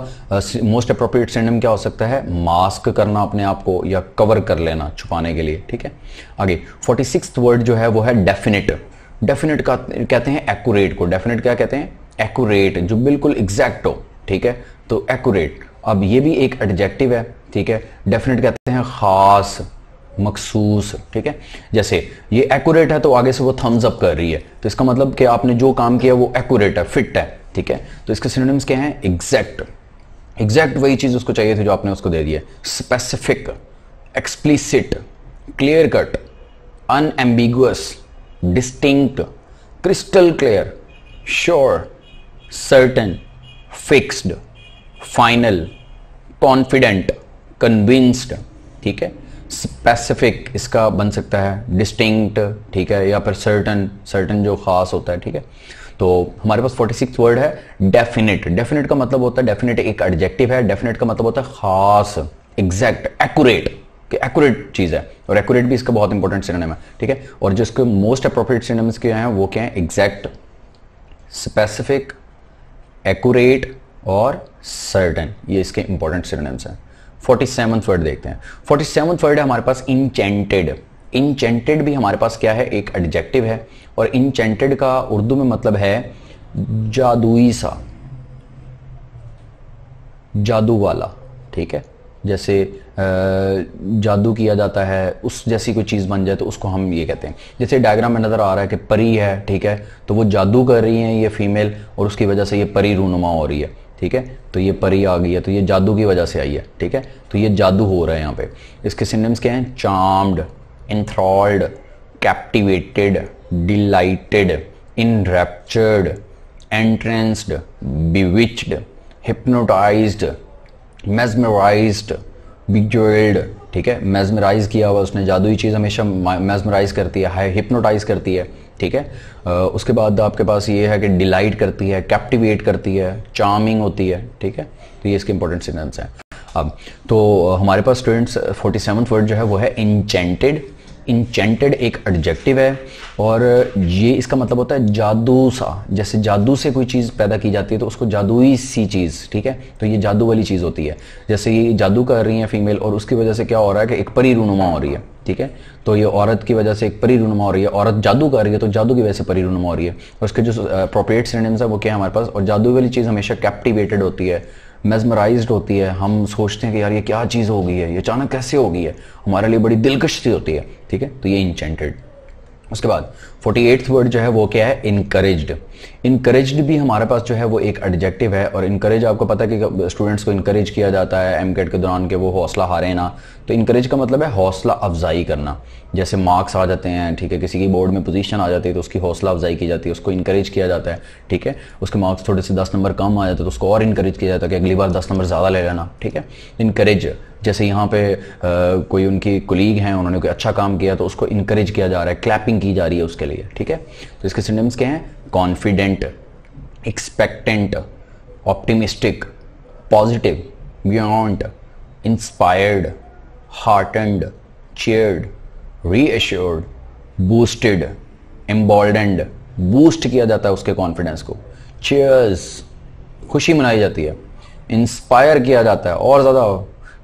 Speaker 2: मोस्ट अप्रोप्रिएट सिनोनिम क्या हो सकता है? मास्क करना अपने आप को या कवर कर लेना छुपाने के लिए, ठीक है। आगे 46th वर्ड जो है वो है डेफिनेट। डेफिनेट का कहते हैं एक्यूरेट को। डेफिनेट क्या कहते हैं? एक्यूरेट, जो बिल्कुल एग्जैक्ट हो, ठीक है, तो एक्यूरेट। अब ये भी एक एडजेक्टिव है, ठीक है। डेफिनेट कहते हैं खास, मखसूस, ठीक है। जैसे ये एक्यूरेट है तो आगे से वो थम्स अप कर रही है, तो इसका मतलब कि आपने जो काम किया वो एक्यूरेट है, फिट है, ठीक है। तो इसके सिनोनिम्स क्या हैं? एग्जैक्ट, एग्जैक्ट वही चीज उसको चाहिए थी जो आपने उसको दे दी है। Specific, explicit, clear cut, unambiguous, distinct, crystal clear, sure, certain, fixed, final, confident, convinced. ठीक है, स्पेसिफिक इसका बन सकता है डिस्टिंक्ट, ठीक है, या फिर सर्टन, सर्टन जो खास होता है। ठीक है, तो हमारे पास 46 वर्ड है डेफिनेट। डेफिनेट का मतलब होता है, डेफिनेट एक एडजेक्टिव है, डेफिनेट का मतलब होता है खास, एग्जैक्ट, एक्यूरेट, कि एक्यूरेट चीज है, और एक्यूरेट भी इसका बहुत इंपॉर्टेंट सिनोनिम है। ठीक है, और जो इसके मोस्ट अप्रोप्रिएट सिनोनिम्स क्या हैं वो क्या है, एग्जैक्ट, स्पेसिफिक, एक्यूरेट और सर्टन, ये इसके इंपॉर्टेंट सिनोनिम्स हैं। 47th वर्ड देखते हैं। 47th वर्ड है हमारे पास इंचेंटेड। इंचेंटेड भी हमारे पास क्या है, एक एडजेक्टिव है, और इंचेंटेड का उर्दू में मतलब है जादुई सा, जादू वाला। ठीक है, जैसे जादू किया जाता है, उस जैसी कोई चीज बन जाए तो उसको हम ये कहते हैं। जैसे डायग्राम में नजर आ रहा है कि परी है, ठीक है, तो वो जादू कर रही है ये फीमेल, और उसकी वजह से ये परी रूनुमा हो रही है। ठीक है, तो ये परी आ गई है, तो ये जादू की वजह से आई है। ठीक है, तो ये जादू हो रहा है यहाँ पे। इसके सिनोनिम्स क्या हैं, charmed, enthralled, captivated, delighted, enraptured, entranced, bewitched, hypnotised, mesmerised, beguiled. ठीक है, मेस्मराइज किया हुआ उसने, जादुई चीज हमेशा मेस्मराइज करती है, हिप्नोटाइज करती है। ठीक है, उसके बाद आपके पास ये है कि डिलाइट करती है, कैप्टिवेट करती है, चार्मिंग होती है। ठीक है, तो ये इसके इंपॉर्टेंट सिनोनिम्स हैं। अब तो हमारे पास स्टूडेंट्स 47th वर्ड जो है वो है इंचेंटेड। इंचेंटेड एक एडजेक्टिव है, और ये इसका मतलब होता है जादू सा। जैसे जादू से कोई चीज़ पैदा की जाती है तो उसको जादुई सी चीज़, ठीक है, तो ये जादू वाली चीज़ होती है। जैसे ये जादू कर रही है फीमेल, और उसकी वजह से क्या हो रहा है कि एक परी रूनुमा हो रही है। ठीक है, तो ये औरत की वजह से एक परी रूनुमा हो रही है, औरत जादू कर रही है तो जादू की वजह से परी रूनुमा हो रही है। और उसके जो अप्रोप्रिएट सिनोनिम्स है वो क्या है हमारे पास, और जादू वाली चीज़ हमेशा कैप्टिवेटेड होती है, मेस्मराइज्ड होती है। हम सोचते हैं कि यार ये क्या चीज़ हो गई है, ये अचानक कैसे हो गई है, हमारे लिए बड़ी दिलकश सी होती है। ठीक है, तो ये इंचेंटेड। उसके बाद 48th वर्ड जो है वो क्या है, इनकरेज्ड। इनकरेज्ड भी हमारे पास जो है वो एक एडजेक्टिव है, और इनकरेज आपको पता है कि स्टूडेंट्स को इनकरेज किया जाता है एमकेट के दौरान के वो हौसला हारे ना। तो इनकरेज का मतलब है हौसला अफजाई करना। जैसे मार्क्स आ जाते हैं, ठीक है, किसी की बोर्ड में पोजीशन आ जाती है तो उसकी हौसला अफजाई की जाती है, उसको इनकरेज किया जाता है। ठीक है, उसके मार्क्स थोड़े से 10 नंबर कम आ जाते हैं तो उसको और इनकरेज किया जाता है कि अगली बार 10 नंबर ज़्यादा ले लेना। ठीक है, इनकरेज। जैसे यहाँ पे कोई उनकी कोलीग हैं, उन्होंने कोई अच्छा काम किया तो उसको इनकरेज किया जा रहा है, क्लैपिंग की जा रही है उसके लिए। ठीक है, तो इसके सिनोनिम्स क्या हैं, confident, expectant, optimistic, positive, buoyant, inspired, heartened, cheered, reassured, boosted, emboldened. Boost किया जाता है उसके कॉन्फिडेंस को, चीयर्स, खुशी मनाई जाती है, इंस्पायर किया जाता है और ज़्यादा,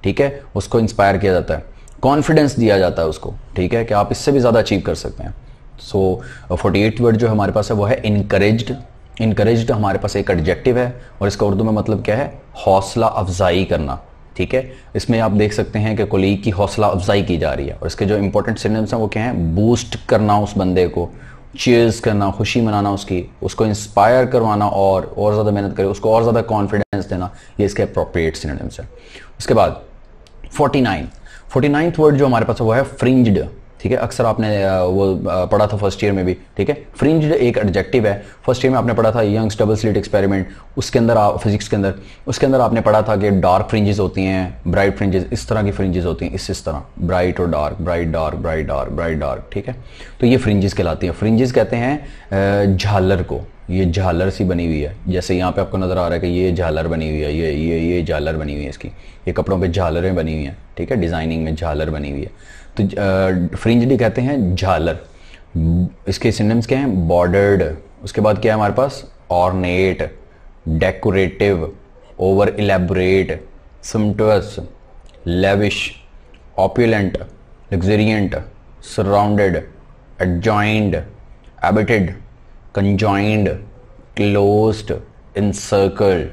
Speaker 2: ठीक है, उसको इंस्पायर किया जाता है, कॉन्फिडेंस दिया जाता है उसको, ठीक है, कि आप इससे भी ज़्यादा अचीव कर सकते हैं। सो 48th वर्ड जो हमारे पास है वो है इनकरेज्ड। इनकरेज्ड हमारे पास एक एडजेक्टिव है, और इसका उर्दू में मतलब क्या है, हौसला अफजाई करना। ठीक है, इसमें आप देख सकते हैं कि कोलीग की हौसला अफजाई की जा रही है, और इसके जो इंपॉर्टेंट सिनोनिम्स हैं वो क्या हैं, बूस्ट करना उस बंदे को, चीयर्स करना, खुशी मनाना उसकी, उसको इंस्पायर करवाना और ज़्यादा मेहनत करे, उसको और ज़्यादा कॉन्फिडेंस देना, ये इसके अप्रोप्रिएट सिनोनिम्स हैं। उसके बाद 49th वर्ड जो हमारे पास है वो है फ्रिंज्ड। ठीक है, अक्सर आपने वो पढ़ा था फर्स्ट ईयर में भी। ठीक है, फ्रिंज्ड एक एडजेक्टिव है। फर्स्ट ईयर में आपने पढ़ा था यंग्स डबल स्लिट एक्सपेरिमेंट, उसके अंदर फिजिक्स के अंदर, उसके अंदर आपने पढ़ा था कि डार्क फ्रिंजेस होती हैं, ब्राइट फ्रिंजेस, इस तरह की फ्रिंजेस होती हैं, इस तरह ब्राइट और dark, bright dark, bright dark, bright dark. ठीक है, तो ये फ्रिंजेस कहलाती हैं। फ्रिंजेस कहते हैं झालर को, ये झालर सी बनी हुई है, जैसे यहाँ पे आपको नजर आ रहा है कि ये झालर बनी हुई है, ये झालर बनी हुई है इसकी, ये कपड़ों पे झालरें बनी हुई हैं। ठीक है, डिजाइनिंग में झालर बनी हुई है, तो फ्रिंज्ड कहते हैं झालर। इसके सिनोनिम्स क्या हैं, बॉर्डर्ड। उसके बाद क्या है हमारे पास, ornate, decorative, over elaborate, sumptuous, lavish, opulent, luxuriant, surrounded, adjoined, abutted, conjoined, closed, encircled.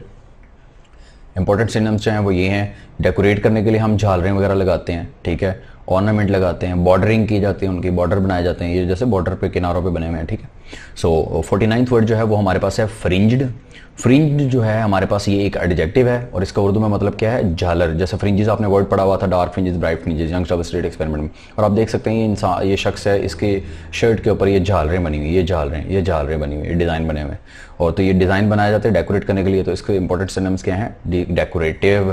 Speaker 2: Important synonyms जो हैं वो ये हैं, डेकोरेट करने के लिए हम झालरें वगैरह लगाते हैं। ठीक है, ऑर्नामेंट लगाते हैं, बॉर्डरिंग की जाती है, उनकी बॉर्डर बनाए जाते हैं, ये जैसे बॉर्डर पे किनारों पे बने हुए हैं, ठीक है। सो 49th वर्ड जो है वो हमारे पास है फ्रिंज्ड। फ्रिंज्ड जो है हमारे पास ये एक एडजेक्टिव है और इसका उर्दू में मतलब क्या है, झालर। जैसे फ्रिंजेस आपने वर्ड पढ़ा हुआ था, dark fringes, bright fringes, youngster street experiment में, और आप देख सकते हैं ये इंसान, ये शख्स है, इसके शर्ट के ऊपर ये झालरें बनी हुई, ये झालरें बनी हुई, डिज़ाइन बने हुए। और तो ये डिज़ाइन बनाए जाते हैं डेकोरेट करने के लिए, तो इसके इंपॉर्टेंट सिनोनिम्स क्या हैं, डेकोरेटिव,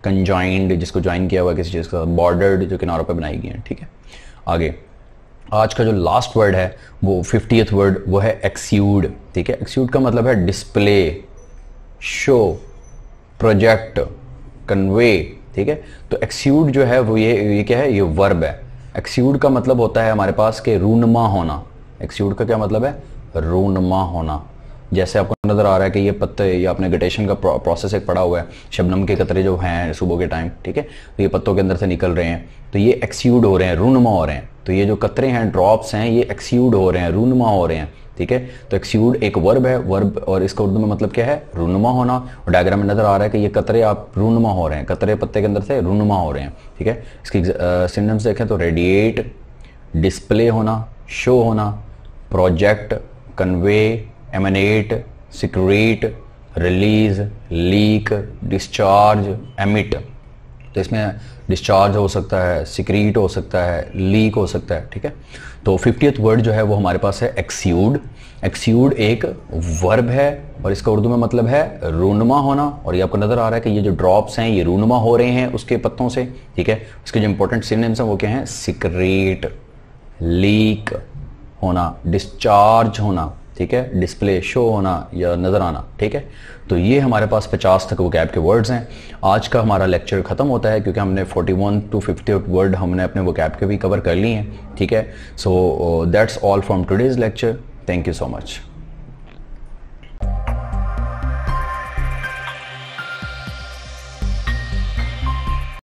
Speaker 2: कंजॉइंड जिसको ज्वाइन किया हुआ है किसी चीज़ के साथ, बॉर्डर्ड जो किनारों पे बनाई गई हैं, ठीक है। आगे आज का जो लास्ट वर्ड है वो 50th वर्ड वो है एक्स्यूड, ठीक है। एक्स्यूड का मतलब है डिस्प्ले, शो, प्रोजेक्ट, कन्वे, ठीक है। तो एक्स्यूड जो है वो ये क्या है, ये वर्ब है। एक्स्यूड का मतलब होता है हमारे पास के रूनमा होना। एक्स्यूड का क्या मतलब है, रूनमा होना। जैसे आपको नजर आ रहा है कि ये पत्ते, ये आपने गटेशन का प्रोसेस एक पड़ा हुआ है, शबनम के कतरे जो हैं सुबह के टाइम, ठीक है, तो ये पत्तों के अंदर से निकल रहे हैं, तो ये एक्स्यूड हो रहे हैं, रूनमा हो रहे हैं। तो ये जो कतरे हैं, ड्रॉप्स हैं, ये एक्स्यूड हो रहे हैं, रूनमा हो रहे हैं, ठीक है। तो एक्स्यूड एक वर्ब है, वर्ब, और इसका उर्दू में मतलब क्या है, रूनमा होना। और डायग्राम में नजर आ रहा है कि ये कतरे आप रूनमा हो रहे हैं, कतरे पत्ते के अंदर से रूनमा हो रहे हैं, ठीक है। इसकी सिनोनिम्स देखें तो रेडिएट, डिस्प्ले होना, शो होना, project, convey, emanate, secrete, release, leak, discharge, emit. तो इसमें डिस्चार्ज हो सकता है, सिक्रीट हो सकता है, लीक हो सकता है, ठीक है। तो 50th वर्ड जो है वो हमारे पास है एक्स्यूड। एक्स्यूड एक वर्ब है और इसका उर्दू में मतलब है रूनमा होना। और ये आपको नजर आ रहा है कि ये जो ड्रॉप्स हैं ये रूनमा हो रहे हैं उसके पत्तों से, ठीक है। उसके जो इंपॉर्टेंट सिनोनिम्स हैं वो क्या हैं, सिक्रेट, लीक होना, डिस्चार्ज होना, ठीक है, डिस्प्ले, शो होना या नजर आना, ठीक है। तो ये हमारे पास 50 तक वोकैब के वर्ड्स हैं। आज का हमारा लेक्चर खत्म होता है क्योंकि हमने 41 to 50 वर्ड हमने अपने वोकैब के भी कवर कर लिए हैं, ठीक है। So that's all from today's lecture. Thank you so much.